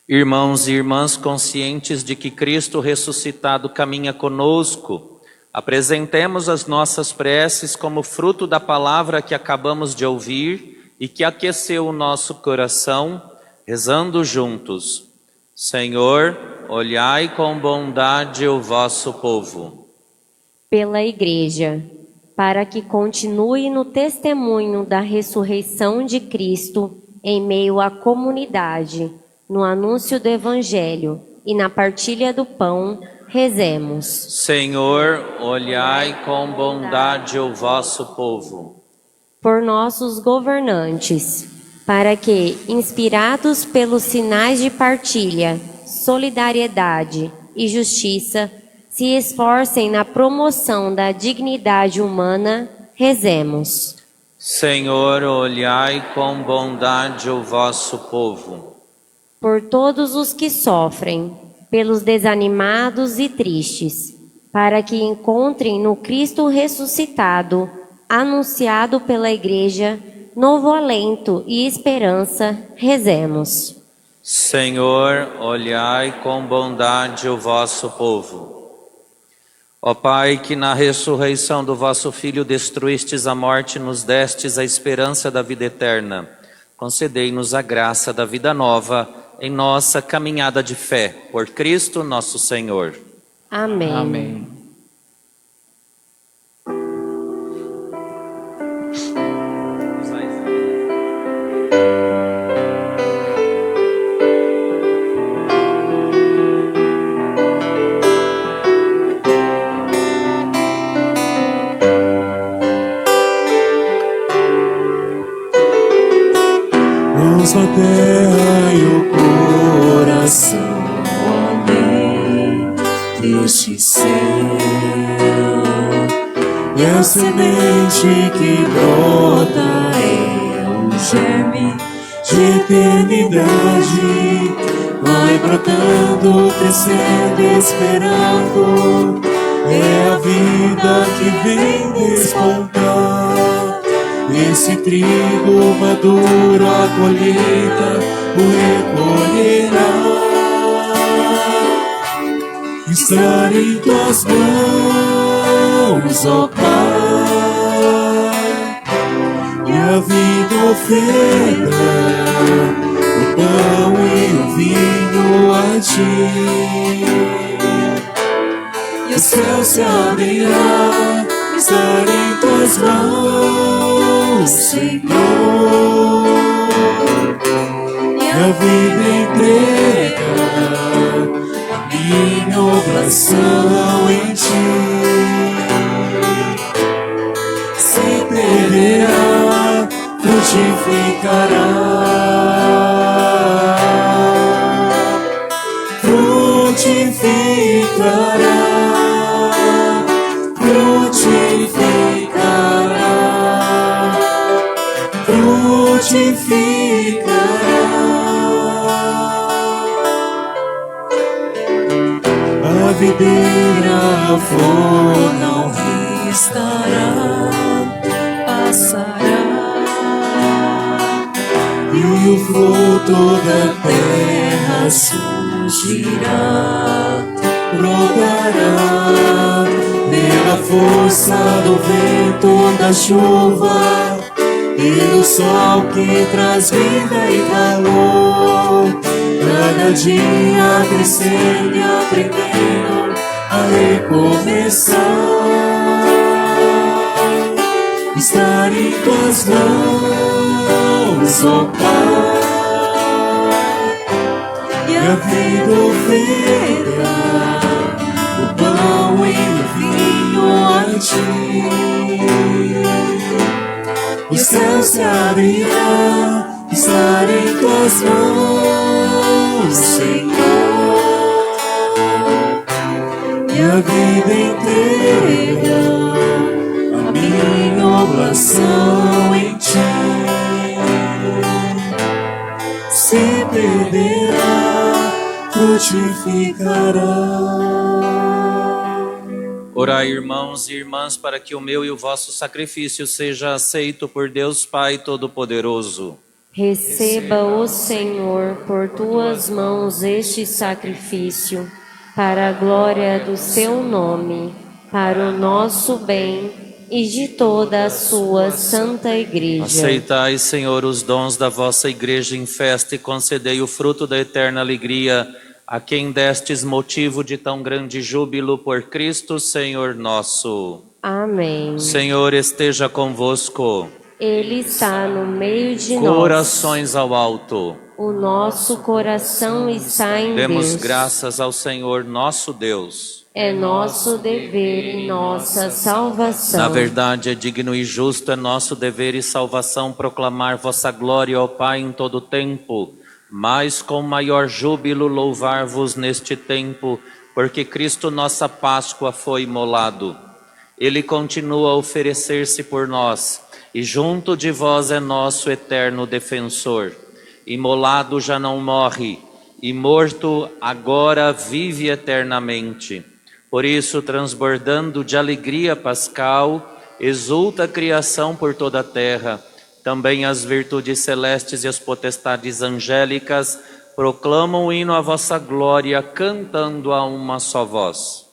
Irmãos e irmãs, conscientes de que Cristo ressuscitado caminha conosco, apresentemos as nossas preces como fruto da palavra que acabamos de ouvir e que aqueceu o nosso coração, rezando juntos. Senhor, olhai com bondade o vosso povo. Pela Igreja, para que continue no testemunho da ressurreição de Cristo em meio à comunidade, no anúncio do Evangelho e na partilha do pão, rezemos. Senhor, olhai com bondade o vosso povo. Por nossos governantes, para que, inspirados pelos sinais de partilha, solidariedade e justiça, se esforcem na promoção da dignidade humana, rezemos. Senhor, olhai com bondade o vosso povo. Por todos os que sofrem, pelos desanimados e tristes, para que encontrem no Cristo ressuscitado, anunciado pela Igreja, novo alento e esperança, rezemos. Senhor, olhai com bondade o vosso povo. Ó Pai, que na ressurreição do vosso Filho destruístes a morte, nos destes a esperança da vida eterna, concedei-nos a graça da vida nova em nossa caminhada de fé, por Cristo nosso Senhor. Amém. Amém. Mãos na terra e o coração, amém, deste céu. É a semente que brota, é o germe de eternidade. Vai brotando, crescendo, esperando. É a vida que vem despontar, esse trigo maduro a colheita o recolherá. Estar em tuas mãos, ó Pai, e a vida oferta o pão e o vinho a ti. E o céu se abrirá, estar em tuas mãos, Senhor, e a vida entrega a minha oblação em ti. Se perderá, frutificará, frutificará, frutificará, frutificará. A videira a flor não restará, passará, e o fruto da terra surgirá, brotará pela força do vento, da chuva e do sol que traz vida e calor. Cada dia crescendo e aprendendo a recomeçar. Estar em tuas mãos, ó Pai, e a vida oferta o pão e o vinho a ti. O céu se abrirá, estar em tuas mãos, Senhor, e a vida inteira a minha oblação em ti. Se perderá, frutificará. Orai, irmãos e irmãs, para que o meu e o vosso sacrifício seja aceito por Deus Pai Todo-Poderoso. Receba, ó Senhor, por tuas mãos este sacrifício, para a glória do seu nome, para o nosso bem e de toda a sua santa igreja. Aceitai, Senhor, os dons da vossa igreja em festa e concedei o fruto da eterna alegria a quem destes motivo de tão grande júbilo por Cristo, Senhor nosso. Amém. Senhor esteja convosco. Ele está no meio de nós. Corações ao alto. O nosso coração está em Demos Deus. graças ao Senhor nosso Deus. É nosso dever e nossa salvação. Na verdade, é digno e justo, é nosso dever e salvação proclamar vossa glória, ó Pai, em todo tempo, mas com maior júbilo louvar-vos neste tempo, porque Cristo nossa Páscoa foi imolado. Ele continua a oferecer-se por nós, e junto de vós é nosso eterno defensor. Imolado já não morre, e morto agora vive eternamente. Por isso, transbordando de alegria pascal, exulta a criação por toda a terra. Também as virtudes celestes e as potestades angélicas proclamam o hino à vossa glória, cantando a uma só voz.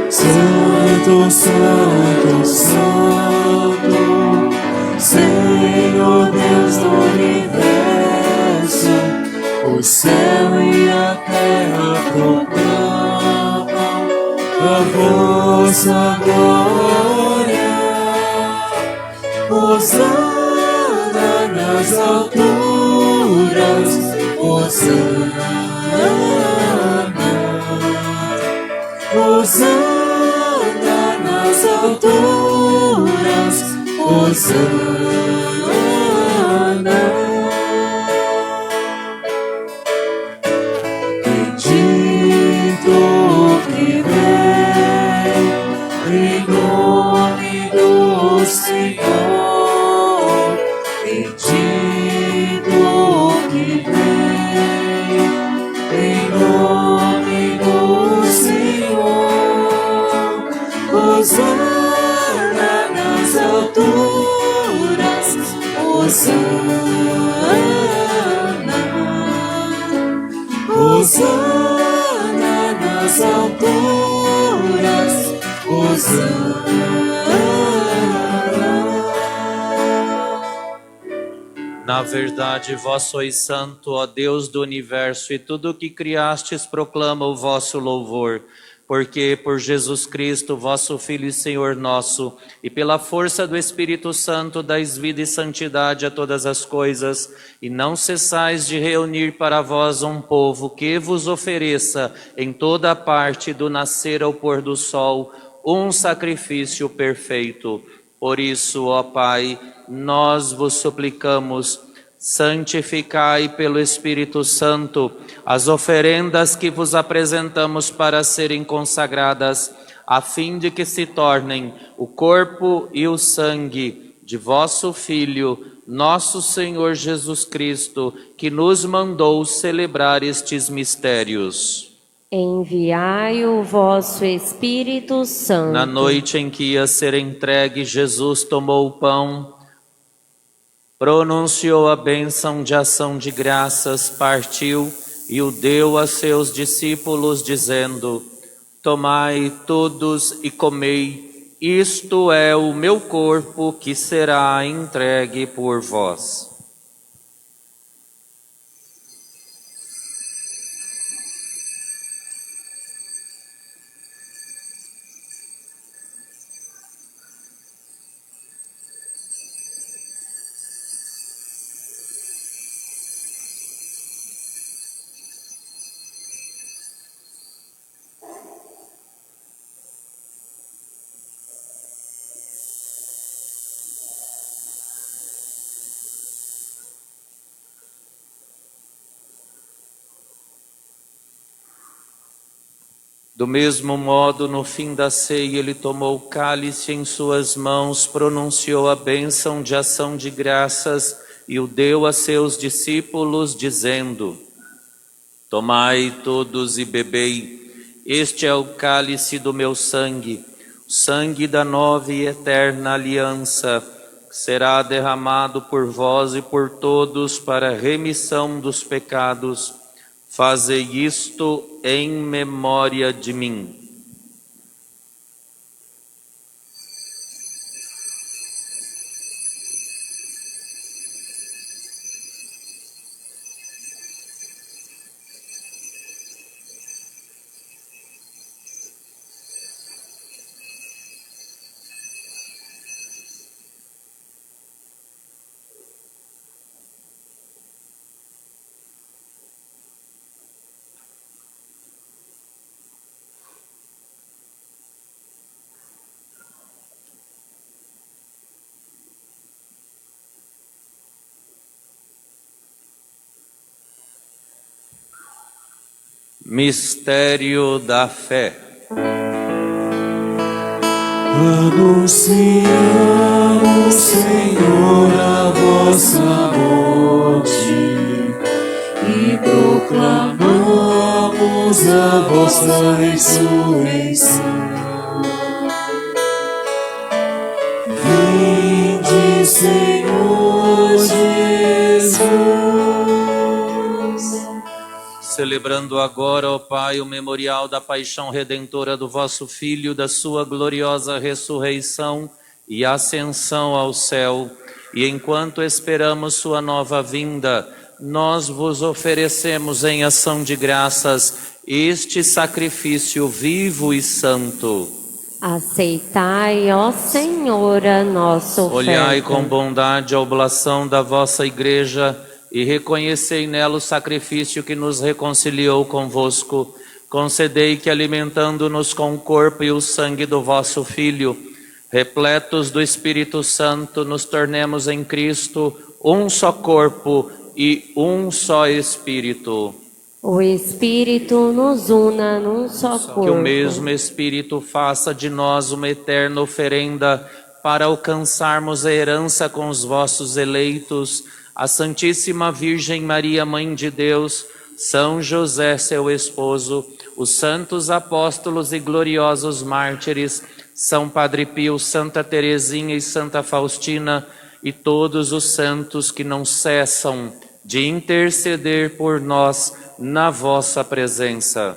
Santo, Santo, Santo, Senhor Deus do universo, o céu e a terra proclamam a vossa glória. Hosana nas alturas, Hosana, Hosana nas alturas, Hosana. Bendito que vem em nome do Senhor, bendito que vem Hosana nas alturas, Hosana. Na verdade, vós sois santo, ó Deus do universo, e tudo o que criastes proclama o vosso louvor. Porque por Jesus Cristo, vosso Filho e Senhor nosso, e pela força do Espírito Santo, dais vida e santidade a todas as coisas, e não cessais de reunir para vós um povo que vos ofereça em toda a parte, do nascer ao pôr do sol, um sacrifício perfeito. Por isso, ó Pai, nós vos suplicamos, santificai pelo Espírito Santo as oferendas que vos apresentamos para serem consagradas, a fim de que se tornem o corpo e o sangue de vosso Filho, nosso Senhor Jesus Cristo, que nos mandou celebrar estes mistérios. Enviai o vosso Espírito Santo. Na noite em que ia ser entregue, Jesus tomou o pão, pronunciou a bênção de ação de graças, partiu e o deu a seus discípulos, dizendo: tomai todos e comei, isto é o meu corpo que será entregue por vós. Do mesmo modo, no fim da ceia, ele tomou o cálice em suas mãos, pronunciou a bênção de ação de graças e o deu a seus discípulos, dizendo: tomai todos e bebei, este é o cálice do meu sangue, o sangue da nova e eterna aliança, que será derramado por vós e por todos para a remissão dos pecados. Fazei isto em memória de mim. Mistério da fé. Anunciamos, Senhor, a vossa morte e proclamamos a vossa ressurreição. Vinde, Senhor Jesus. Celebrando agora, ó Pai, o memorial da paixão redentora do vosso Filho, da sua gloriosa ressurreição e ascensão ao céu, e enquanto esperamos sua nova vinda, nós vos oferecemos em ação de graças este sacrifício vivo e santo. Aceitai, ó Senhor, a nossa oferta. Olhai com bondade a oblação da vossa Igreja e reconhecei nela o sacrifício que nos reconciliou convosco. Concedei que, alimentando-nos com o corpo e o sangue do vosso Filho, repletos do Espírito Santo, nos tornemos em Cristo um só corpo e um só Espírito. O Espírito nos una num só corpo. Que o mesmo Espírito faça de nós uma eterna oferenda para alcançarmos a herança com os vossos eleitos, a Santíssima Virgem Maria, Mãe de Deus, São José, seu esposo, os santos apóstolos e gloriosos mártires, São Padre Pio, Santa Teresinha e Santa Faustina, e todos os santos que não cessam de interceder por nós na vossa presença.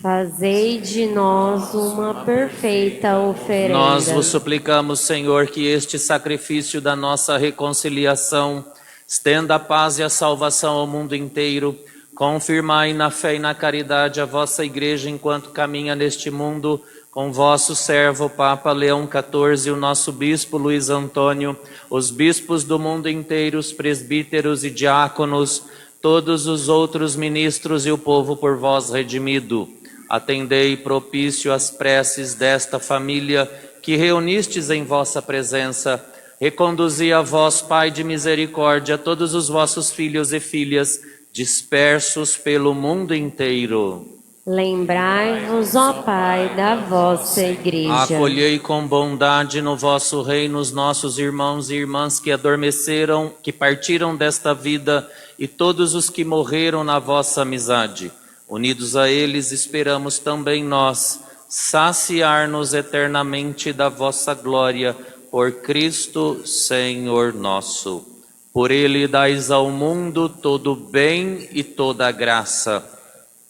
Fazei de nós uma perfeita oferenda. Nós vos suplicamos, Senhor, que este sacrifício da nossa reconciliação estenda a paz e a salvação ao mundo inteiro. Confirmai na fé e na caridade a vossa Igreja enquanto caminha neste mundo, com vosso servo Papa Leão XIV, o nosso Bispo Luiz Antônio, os bispos do mundo inteiro, os presbíteros e diáconos, todos os outros ministros e o povo por vós redimido. Atendei propício às preces desta família que reunistes em vossa presença. Reconduzi a vós, Pai de misericórdia, todos os vossos filhos e filhas dispersos pelo mundo inteiro. Lembrai-vos, ó Pai, da vossa Igreja. Acolhei com bondade no vosso reino os nossos irmãos e irmãs que adormeceram, que partiram desta vida, e todos os que morreram na vossa amizade. Unidos a eles, esperamos também nós saciar-nos eternamente da vossa glória, por Cristo Senhor nosso. Por ele dais ao mundo todo bem e toda graça.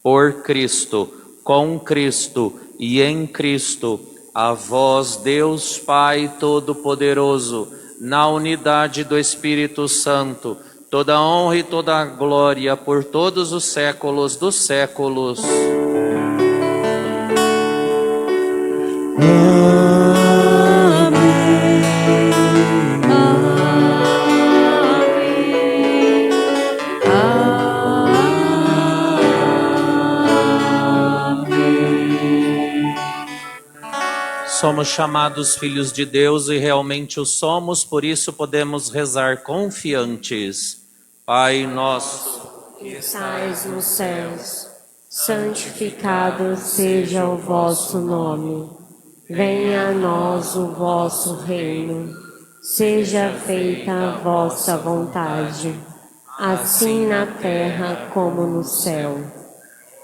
Por Cristo, com Cristo e em Cristo, a vós, Deus Pai Todo-Poderoso, na unidade do Espírito Santo, toda honra e toda glória por todos os séculos dos séculos. Somos chamados filhos de Deus e realmente o somos, por isso podemos rezar confiantes. Pai nosso, Que estais nos céus, santificado seja o vosso nome. Venha a nós o vosso reino. Seja feita a vossa vontade, assim na terra como no céu.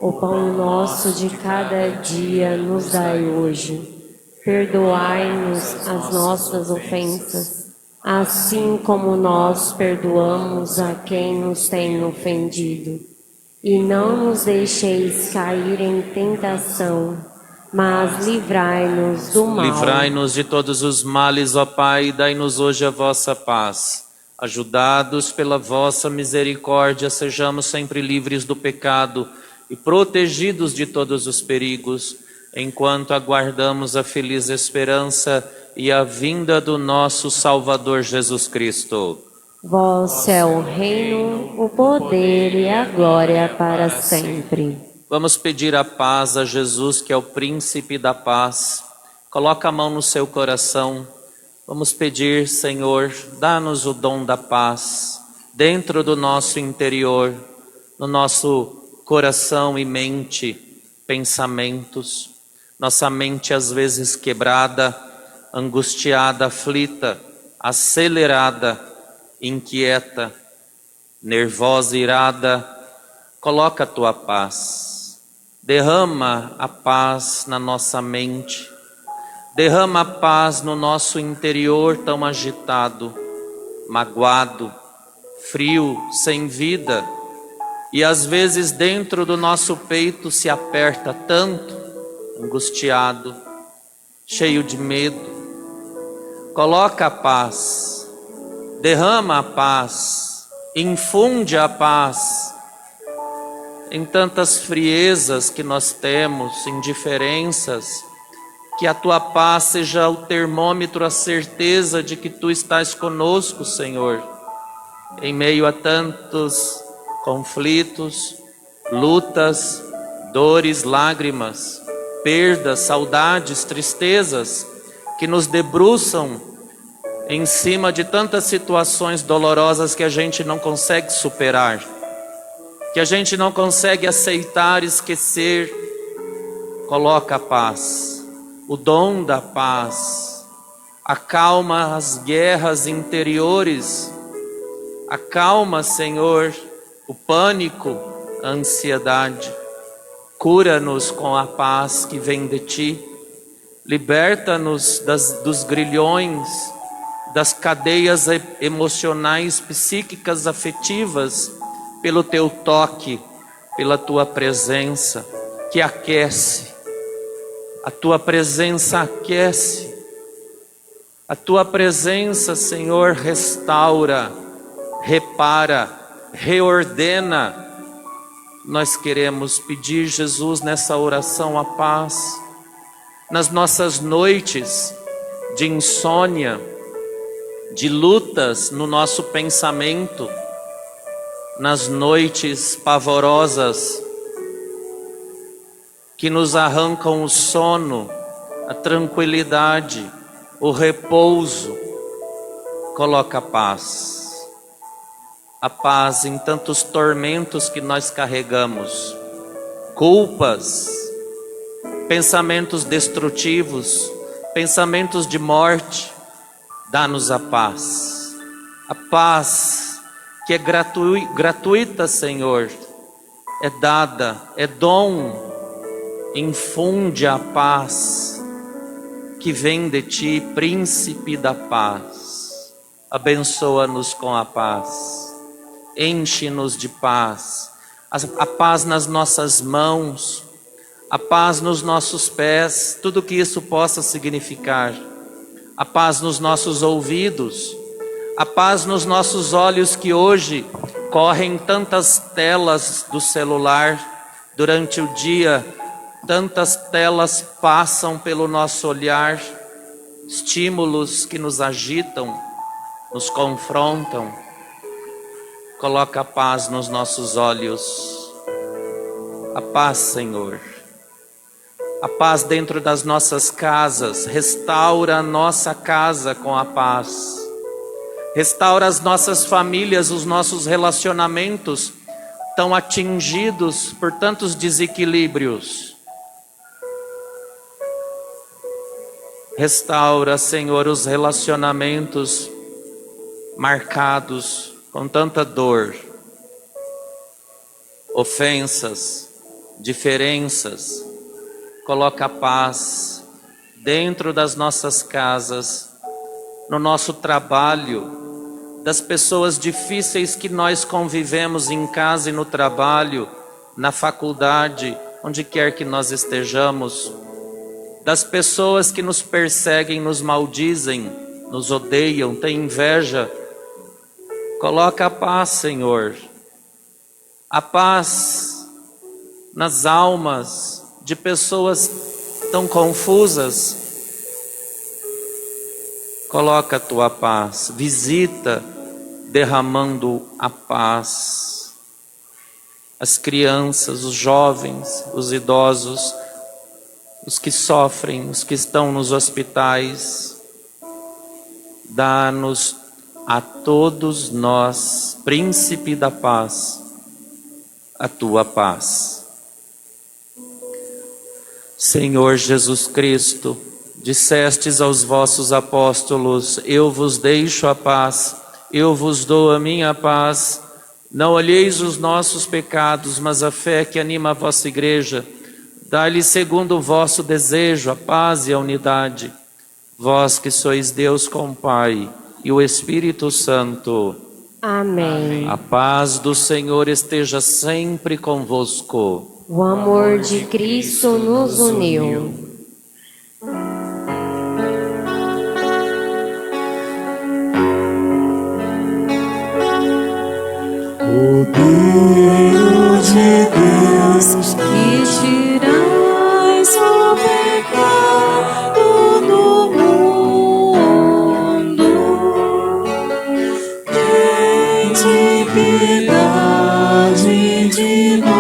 O pão nosso de cada dia nos dai hoje. Perdoai-nos as nossas ofensas, assim como nós perdoamos a quem nos tem ofendido. E não nos deixeis cair em tentação, mas livrai-nos do mal. livrai-nos de todos os males, ó Pai, e dai-nos hoje a vossa paz. Ajudados pela vossa misericórdia, sejamos sempre livres do pecado e protegidos de todos os perigos, enquanto aguardamos a feliz esperança e a vinda do nosso Salvador Jesus Cristo. Vosso é o reino, o poder e a glória para sempre. Vamos pedir a paz a Jesus, que é o príncipe da paz. Coloca a mão no seu coração. Vamos pedir, Senhor, dá-nos o dom da paz dentro do nosso interior, no nosso coração e mente, pensamentos. Nossa mente às vezes quebrada, angustiada, aflita, acelerada, inquieta, nervosa, irada. Coloca a tua paz. Derrama a paz na nossa mente. Derrama a paz no nosso interior tão agitado, magoado, frio, sem vida. E às vezes dentro do nosso peito se aperta tanto, angustiado, cheio de medo. Coloca a paz, derrama a paz, infunde a paz em tantas friezas que nós temos, indiferenças. Que a tua paz seja o termômetro, a certeza de que tu estás conosco, Senhor, em meio a tantos conflitos, lutas, dores, lágrimas, perdas, saudades, tristezas que nos debruçam em cima de tantas situações dolorosas que a gente não consegue superar, que a gente não consegue aceitar, esquecer. Coloca a paz, o dom da paz, acalma as guerras interiores, acalma, Senhor, o pânico, a ansiedade. Cura-nos com a paz que vem de Ti, liberta-nos dos grilhões das cadeias emocionais, psíquicas, afetivas, pelo teu toque, pela tua presença que aquece. A tua presença aquece. A tua presença, Senhor, restaura, repara, reordena. Nós queremos pedir, Jesus, nessa oração a paz. Nas nossas noites de insônia, de lutas no nosso pensamento, nas noites pavorosas que nos arrancam o sono, a tranquilidade, o repouso, coloca a paz em tantos tormentos que nós carregamos, culpas, pensamentos destrutivos, pensamentos de morte. Dá-nos a paz que é gratuita, Senhor, é dada, é dom. Infunde a paz que vem de ti, príncipe da paz. Abençoa-nos com a paz, enche-nos de paz, a paz nas nossas mãos, a paz nos nossos pés, tudo que isso possa significar, a paz nos nossos ouvidos, a paz nos nossos olhos, que hoje correm tantas telas do celular durante o dia. Tantas telas passam pelo nosso olhar, estímulos que nos agitam, nos confrontam. Coloca a paz nos nossos olhos. A paz, Senhor. A paz dentro das nossas casas. Restaura a nossa casa com a paz. Restaura as nossas famílias, os nossos relacionamentos tão atingidos por tantos desequilíbrios. Restaura, Senhor, os relacionamentos marcados com tanta dor, ofensas, diferenças. Coloca a paz dentro das nossas casas, no nosso trabalho, das pessoas difíceis que nós convivemos em casa e no trabalho, na faculdade, onde quer que nós estejamos. Das pessoas que nos perseguem, nos maldizem, nos odeiam, têm inveja. Coloca a paz, Senhor. A paz nas almas de pessoas tão confusas. Coloca a tua paz. Visita derramando a paz. As crianças, os jovens, os idosos, os que sofrem, os que estão nos hospitais. Dá-nos a todos nós, príncipe da paz, a tua paz. Senhor Jesus Cristo, dissestes aos vossos apóstolos: eu vos deixo a paz, eu vos dou a minha paz. Não olheis os nossos pecados, mas a fé que anima a vossa igreja. Dai-lhe segundo o vosso desejo a paz e a unidade. Vós que sois Deus com o Pai e o Espírito Santo. Amém. A paz do Senhor esteja sempre convosco. O amor de Cristo nos uniu. Cordeiro de Deus, Que tirais o pecado do mundo, tende piedade de nós.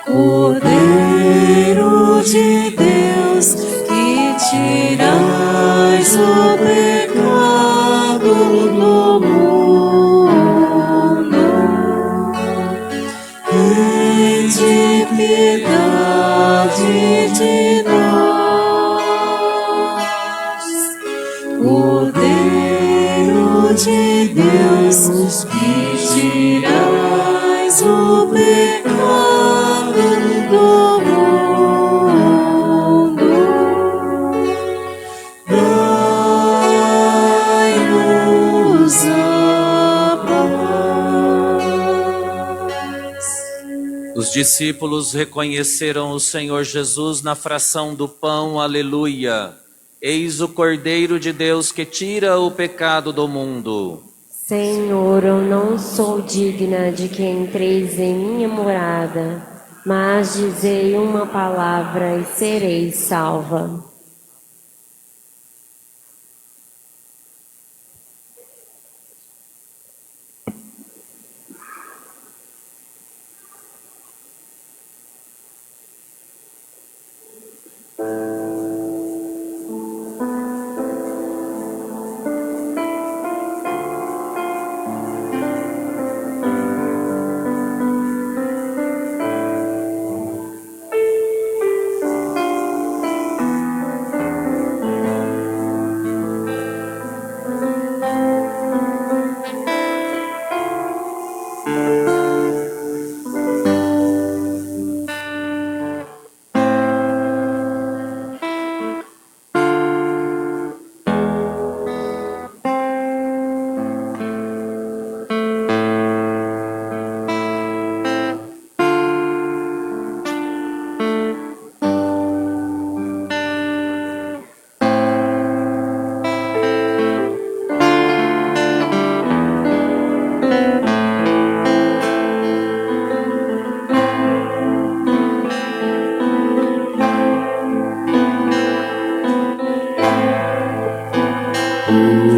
Cordeiro de Deus, que tirais o pecado do mundo, tende piedade de nós. Cordeiro de Deus, que tirais o pecado do mundo, Os discípulos reconheceram o Senhor Jesus na fração do pão, aleluia. Eis o Cordeiro de Deus que tira o pecado do mundo. Senhor, eu não sou digna de que entreis em minha morada, mas dizei uma palavra e serei salva.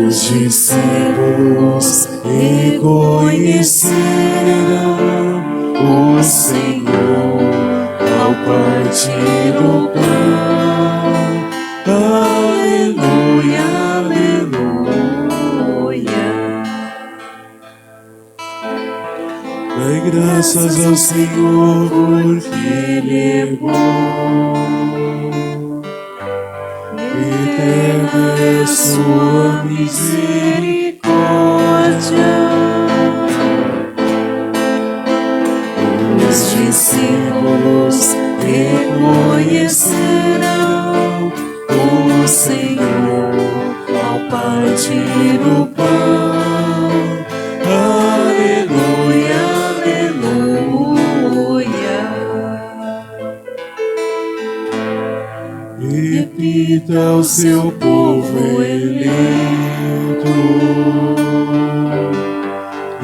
Os discípulos reconheceram o Senhor ao partir o pão. Aleluia, aleluia. Dai graças ao Senhor porque Ele é bom. Eterna é sua misericórdia. Os discípulos reconhecerão o Senhor ao partir o pão. Aleluia, aleluia. Repita ao seu povo eleito: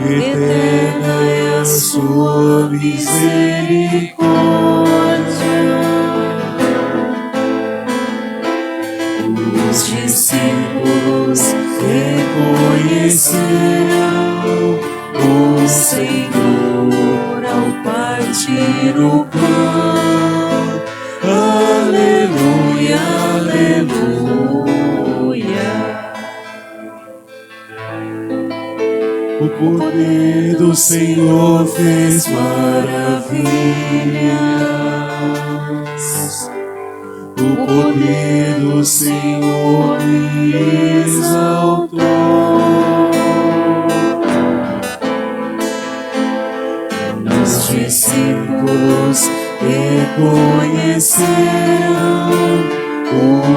eterna é a sua misericórdia. Os discípulos reconhecerão o Senhor ao partir o pão. Aleluia, aleluia. O poder do Senhor fez maravilhas. O poder do Senhor me exaltou. Os discípulos reconhecerão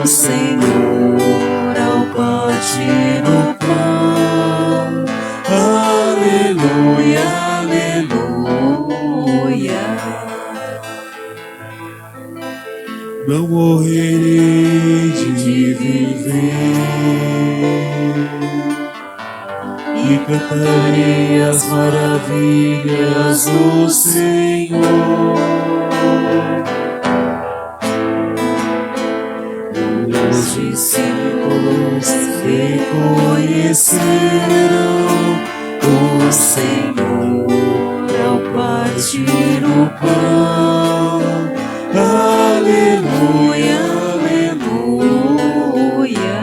o Senhor ao partir o pão. Aleluia, aleluia. Não morrerei de viver e cantarei as maravilhas do Senhor. Os discípulos reconhecerão o Senhor ao partir o pão. Aleluia, aleluia.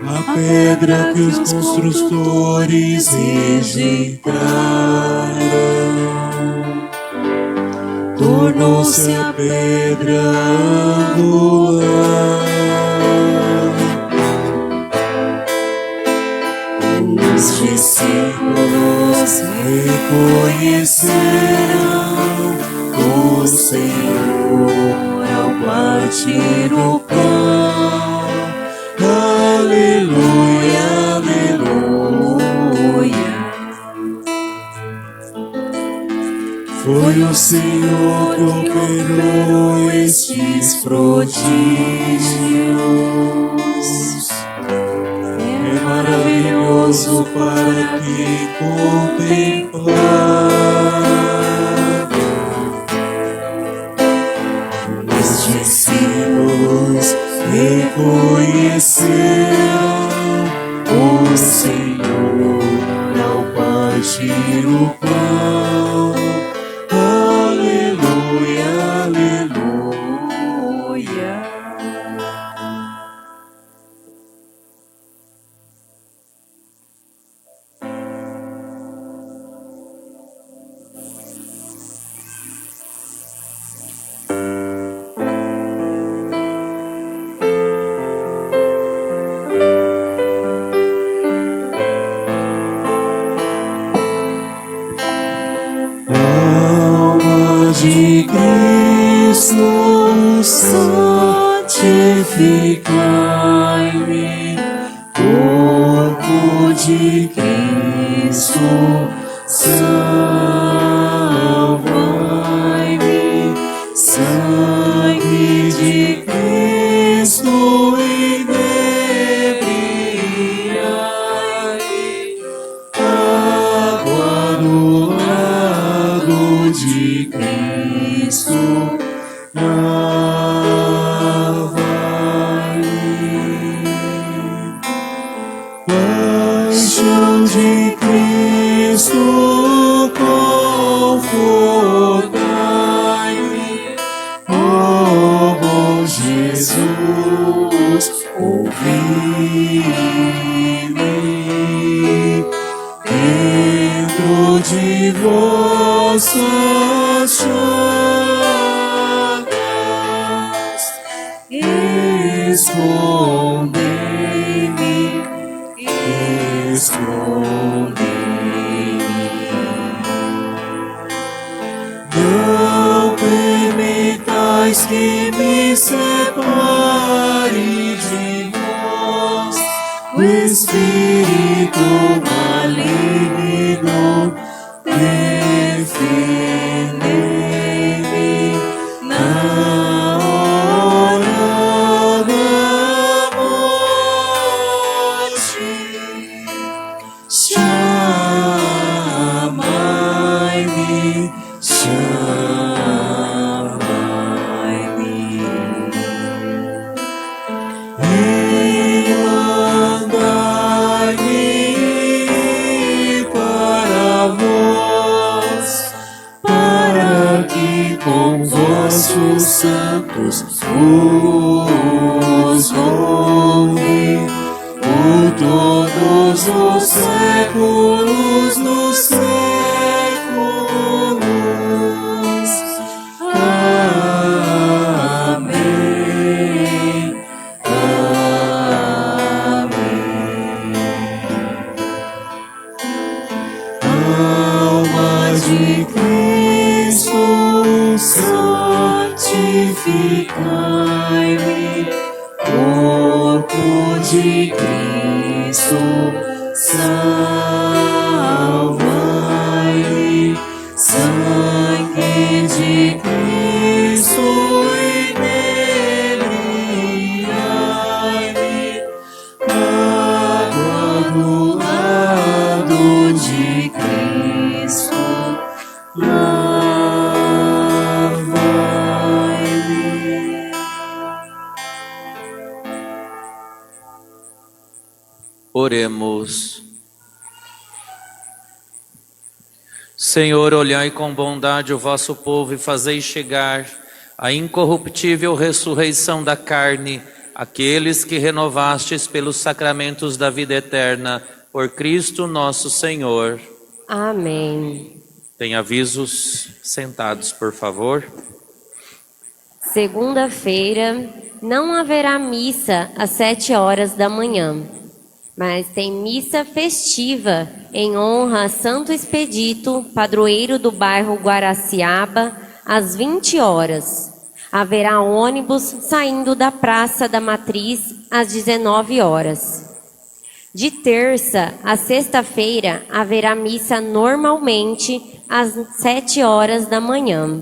A pedra que os construtores rejeitaram tornou-se a pedra angular. Os discípulos reconhecerão o Senhor ao partir o pão. Aleluia, aleluia. Senhor, que operou estes prodígios. É maravilhoso para que contemplar. Os discípulos reconheceram o Senhor ao partir o pão. Aleluia, aleluia. Alma de Cristo, santificai-me. Corpo de Cristo, salvai-me. Sangue de Cristo, inebriai-me. Água do lado de Cristo, lava-me. Paixão de Cristo, confortai-me. Oh, bom Jesus, ouvi-me. Dentro de vossas chagas, escondei-me, escondei-me. Não permitais que me separe de vós, o Espírito maligno. Defendei-me na hora da morte. Chamai-me, chamai-me. Enlandai-me para vós, para que com vossos santos vos honre por todos os séculos dos séculos. Amém. Amém. Alma de Cristo, santificai-me. Corpo de Cristo, salvai-me. Sangue de Cristo, inebriai-me. Água do lado de Cristo, lava-me. Oremos. Senhor, olhai com bondade o vosso povo e fazei chegar a incorruptível ressurreição da carne aqueles que renovastes pelos sacramentos da vida eterna, por Cristo nosso Senhor. Amém. Tem avisos? Sentados, por favor. Segunda-feira não haverá missa às 7 horas da manhã, mas tem missa festiva em honra a Santo Expedito, padroeiro do bairro Guaraciaba, às 20 horas. Haverá ônibus saindo da Praça da Matriz às 19 horas. De terça a sexta-feira haverá missa normalmente às 7 horas da manhã.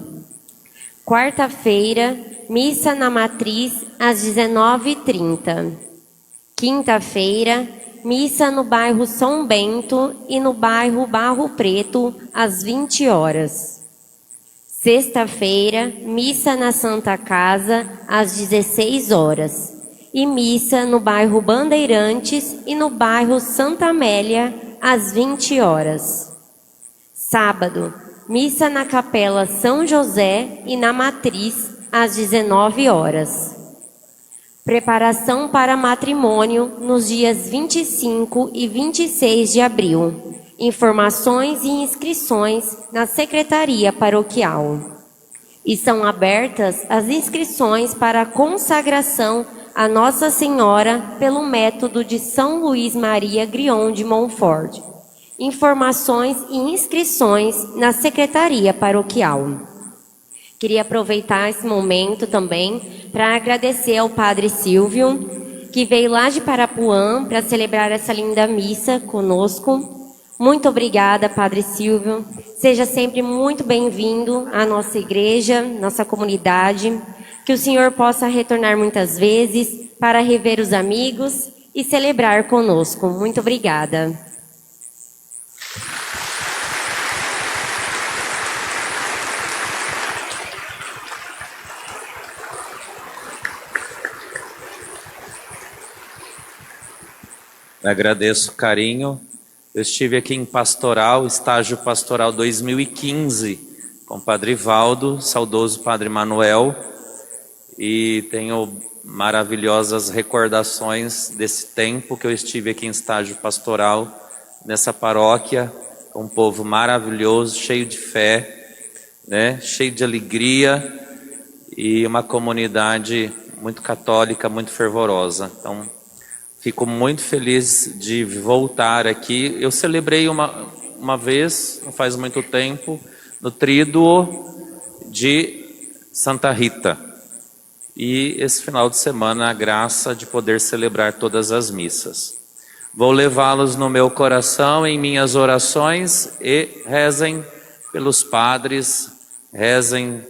Quarta-feira, missa na Matriz, às 19h30. Quinta-feira, missa no bairro São Bento e no bairro Barro Preto, às 20 horas. Sexta-feira, missa na Santa Casa, às 16 horas. E missa no bairro Bandeirantes e no bairro Santa Amélia, às 20 horas. Sábado, missa na Capela São José e na Matriz, às 19 horas. Preparação para matrimônio nos dias 25 e 26 de abril. Informações e inscrições na Secretaria Paroquial. E são abertas as inscrições para a consagração a Nossa Senhora pelo método de São Luís Maria Grion de Montfort. Informações e inscrições na Secretaria Paroquial. Queria aproveitar esse momento também para agradecer ao Padre Silvio, que veio lá de Parapuã para celebrar essa linda missa conosco. Muito obrigada, Padre Silvio. Seja sempre muito bem-vindo à nossa igreja, nossa comunidade. Que o Senhor possa retornar muitas vezes para rever os amigos e celebrar conosco. Muito obrigada. Agradeço o carinho. Eu estive aqui em pastoral, estágio pastoral 2015, com o Padre Valdo, saudoso Padre Manuel, e tenho maravilhosas recordações desse tempo que eu estive aqui em estágio pastoral, nessa paróquia, com um povo maravilhoso, cheio de fé, né? Cheio de alegria, e uma comunidade muito católica, muito fervorosa. Então, fico muito feliz de voltar aqui. Eu celebrei uma vez, não faz muito tempo, no Tríduo de Santa Rita. E esse final de semana, a graça de poder celebrar todas as missas. Vou levá-los no meu coração, em minhas orações, e rezem pelos padres, rezem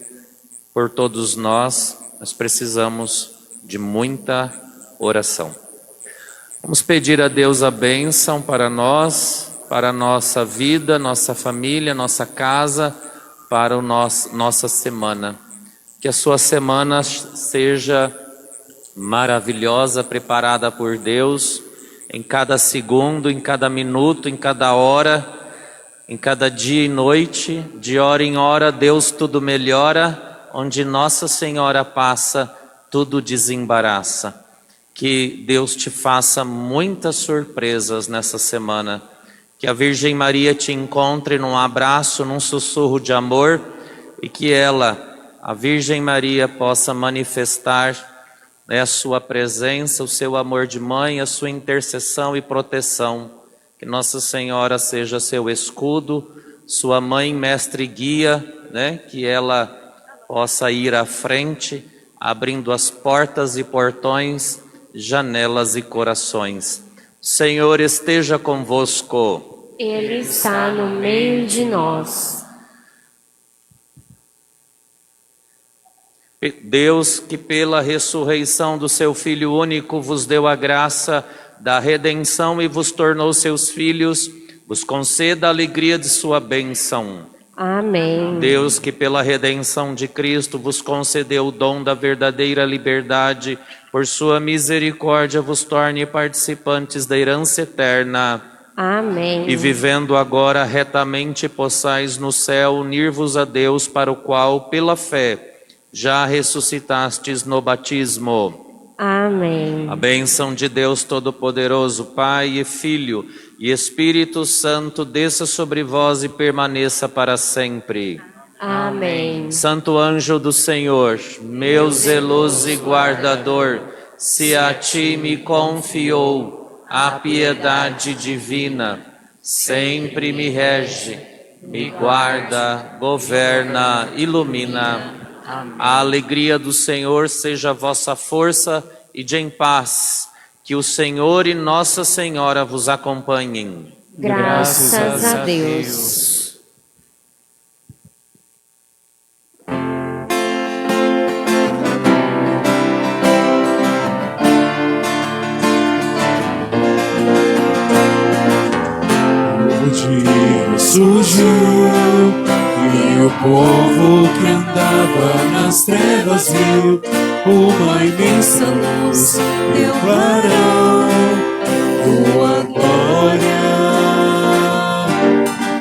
por todos nós. Nós precisamos de muita oração. Vamos pedir a Deus a bênção para nós, para a nossa vida, nossa família, nossa casa, para nossa semana. Que a sua semana seja maravilhosa, preparada por Deus, em cada segundo, em cada minuto, em cada hora, em cada dia e noite, de hora em hora, Deus tudo melhora, onde Nossa Senhora passa, tudo desembaraça. Que Deus te faça muitas surpresas nessa semana. Que a Virgem Maria te encontre num abraço, num sussurro de amor, e que ela, a Virgem Maria, possa manifestar, né, a sua presença, o seu amor de mãe, a sua intercessão e proteção. Que Nossa Senhora seja seu escudo, sua mãe, mestre e guia, né, que ela possa ir à frente, abrindo as portas e portões, janelas e corações. Senhor esteja convosco. Ele está no meio de nós. Deus, que pela ressurreição do seu Filho único vos deu a graça da redenção e vos tornou seus filhos, vos conceda a alegria de sua bênção. Amém. Deus, que pela redenção de Cristo vos concedeu o dom da verdadeira liberdade, por sua misericórdia vos torne participantes da herança eterna. Amém. E vivendo agora retamente possais no céu unir-vos a Deus, para o qual, pela fé, já ressuscitastes no batismo. Amém. A bênção de Deus Todo-Poderoso, Pai e Filho e Espírito Santo, desça sobre vós e permaneça para sempre. Amém. Santo anjo do Senhor, meu zeloso e guardador, se a ti me confiou a piedade divina, sempre me rege, me guarda, governa, ilumina. A alegria do Senhor seja a vossa força, e de em paz, que o Senhor e Nossa Senhora vos acompanhem. Graças a Deus. povo que andava nas trevas viu uma imensa luz, teu clarão, tua glória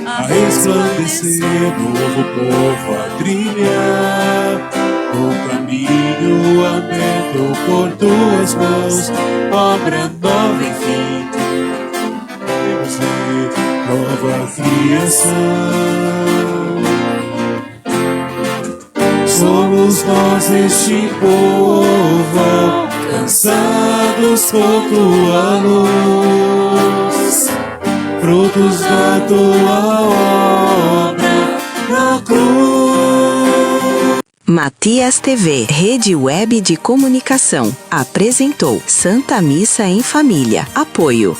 a resplandecer, novo povo a trilhar, o caminho aberto por tuas mãos, obra nova enfim, queremos ver nova criação. Somos nós este povo, cansados por tua luz, frutos da tua obra na cruz. Matias TV, Rede Web de Comunicação, apresentou Santa Missa em Família. Apoio.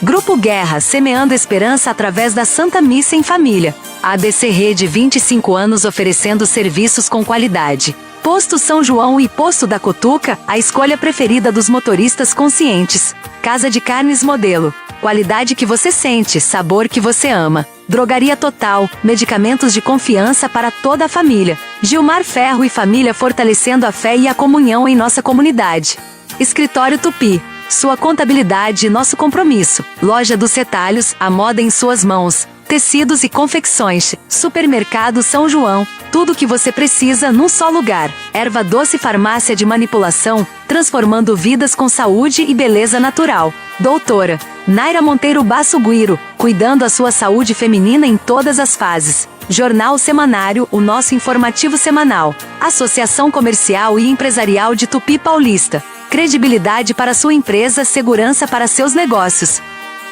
Grupo Guerra, semeando esperança através da Santa Missa em Família. ADC Rede, 25 anos oferecendo serviços com qualidade. Posto São João e Posto da Cotuca, a escolha preferida dos motoristas conscientes. Casa de Carnes Modelo. Qualidade que você sente, sabor que você ama. Drogaria Total, medicamentos de confiança para toda a família. Gilmar Ferro e família fortalecendo a fé e a comunhão em nossa comunidade. Escritório Tupi. Sua contabilidade e nosso compromisso. Loja dos Retalhos, a moda em suas mãos. Tecidos e confecções. Supermercado São João. Tudo o que você precisa num só lugar. Erva Doce Farmácia de Manipulação, transformando vidas com saúde e beleza natural. Doutora Naira Monteiro Basso Guiro, cuidando a sua saúde feminina em todas as fases. Jornal Semanário, o nosso informativo semanal. Associação Comercial e Empresarial de Tupi Paulista. Credibilidade para sua empresa, segurança para seus negócios.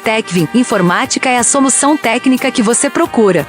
Techvin, informática é a solução técnica que você procura.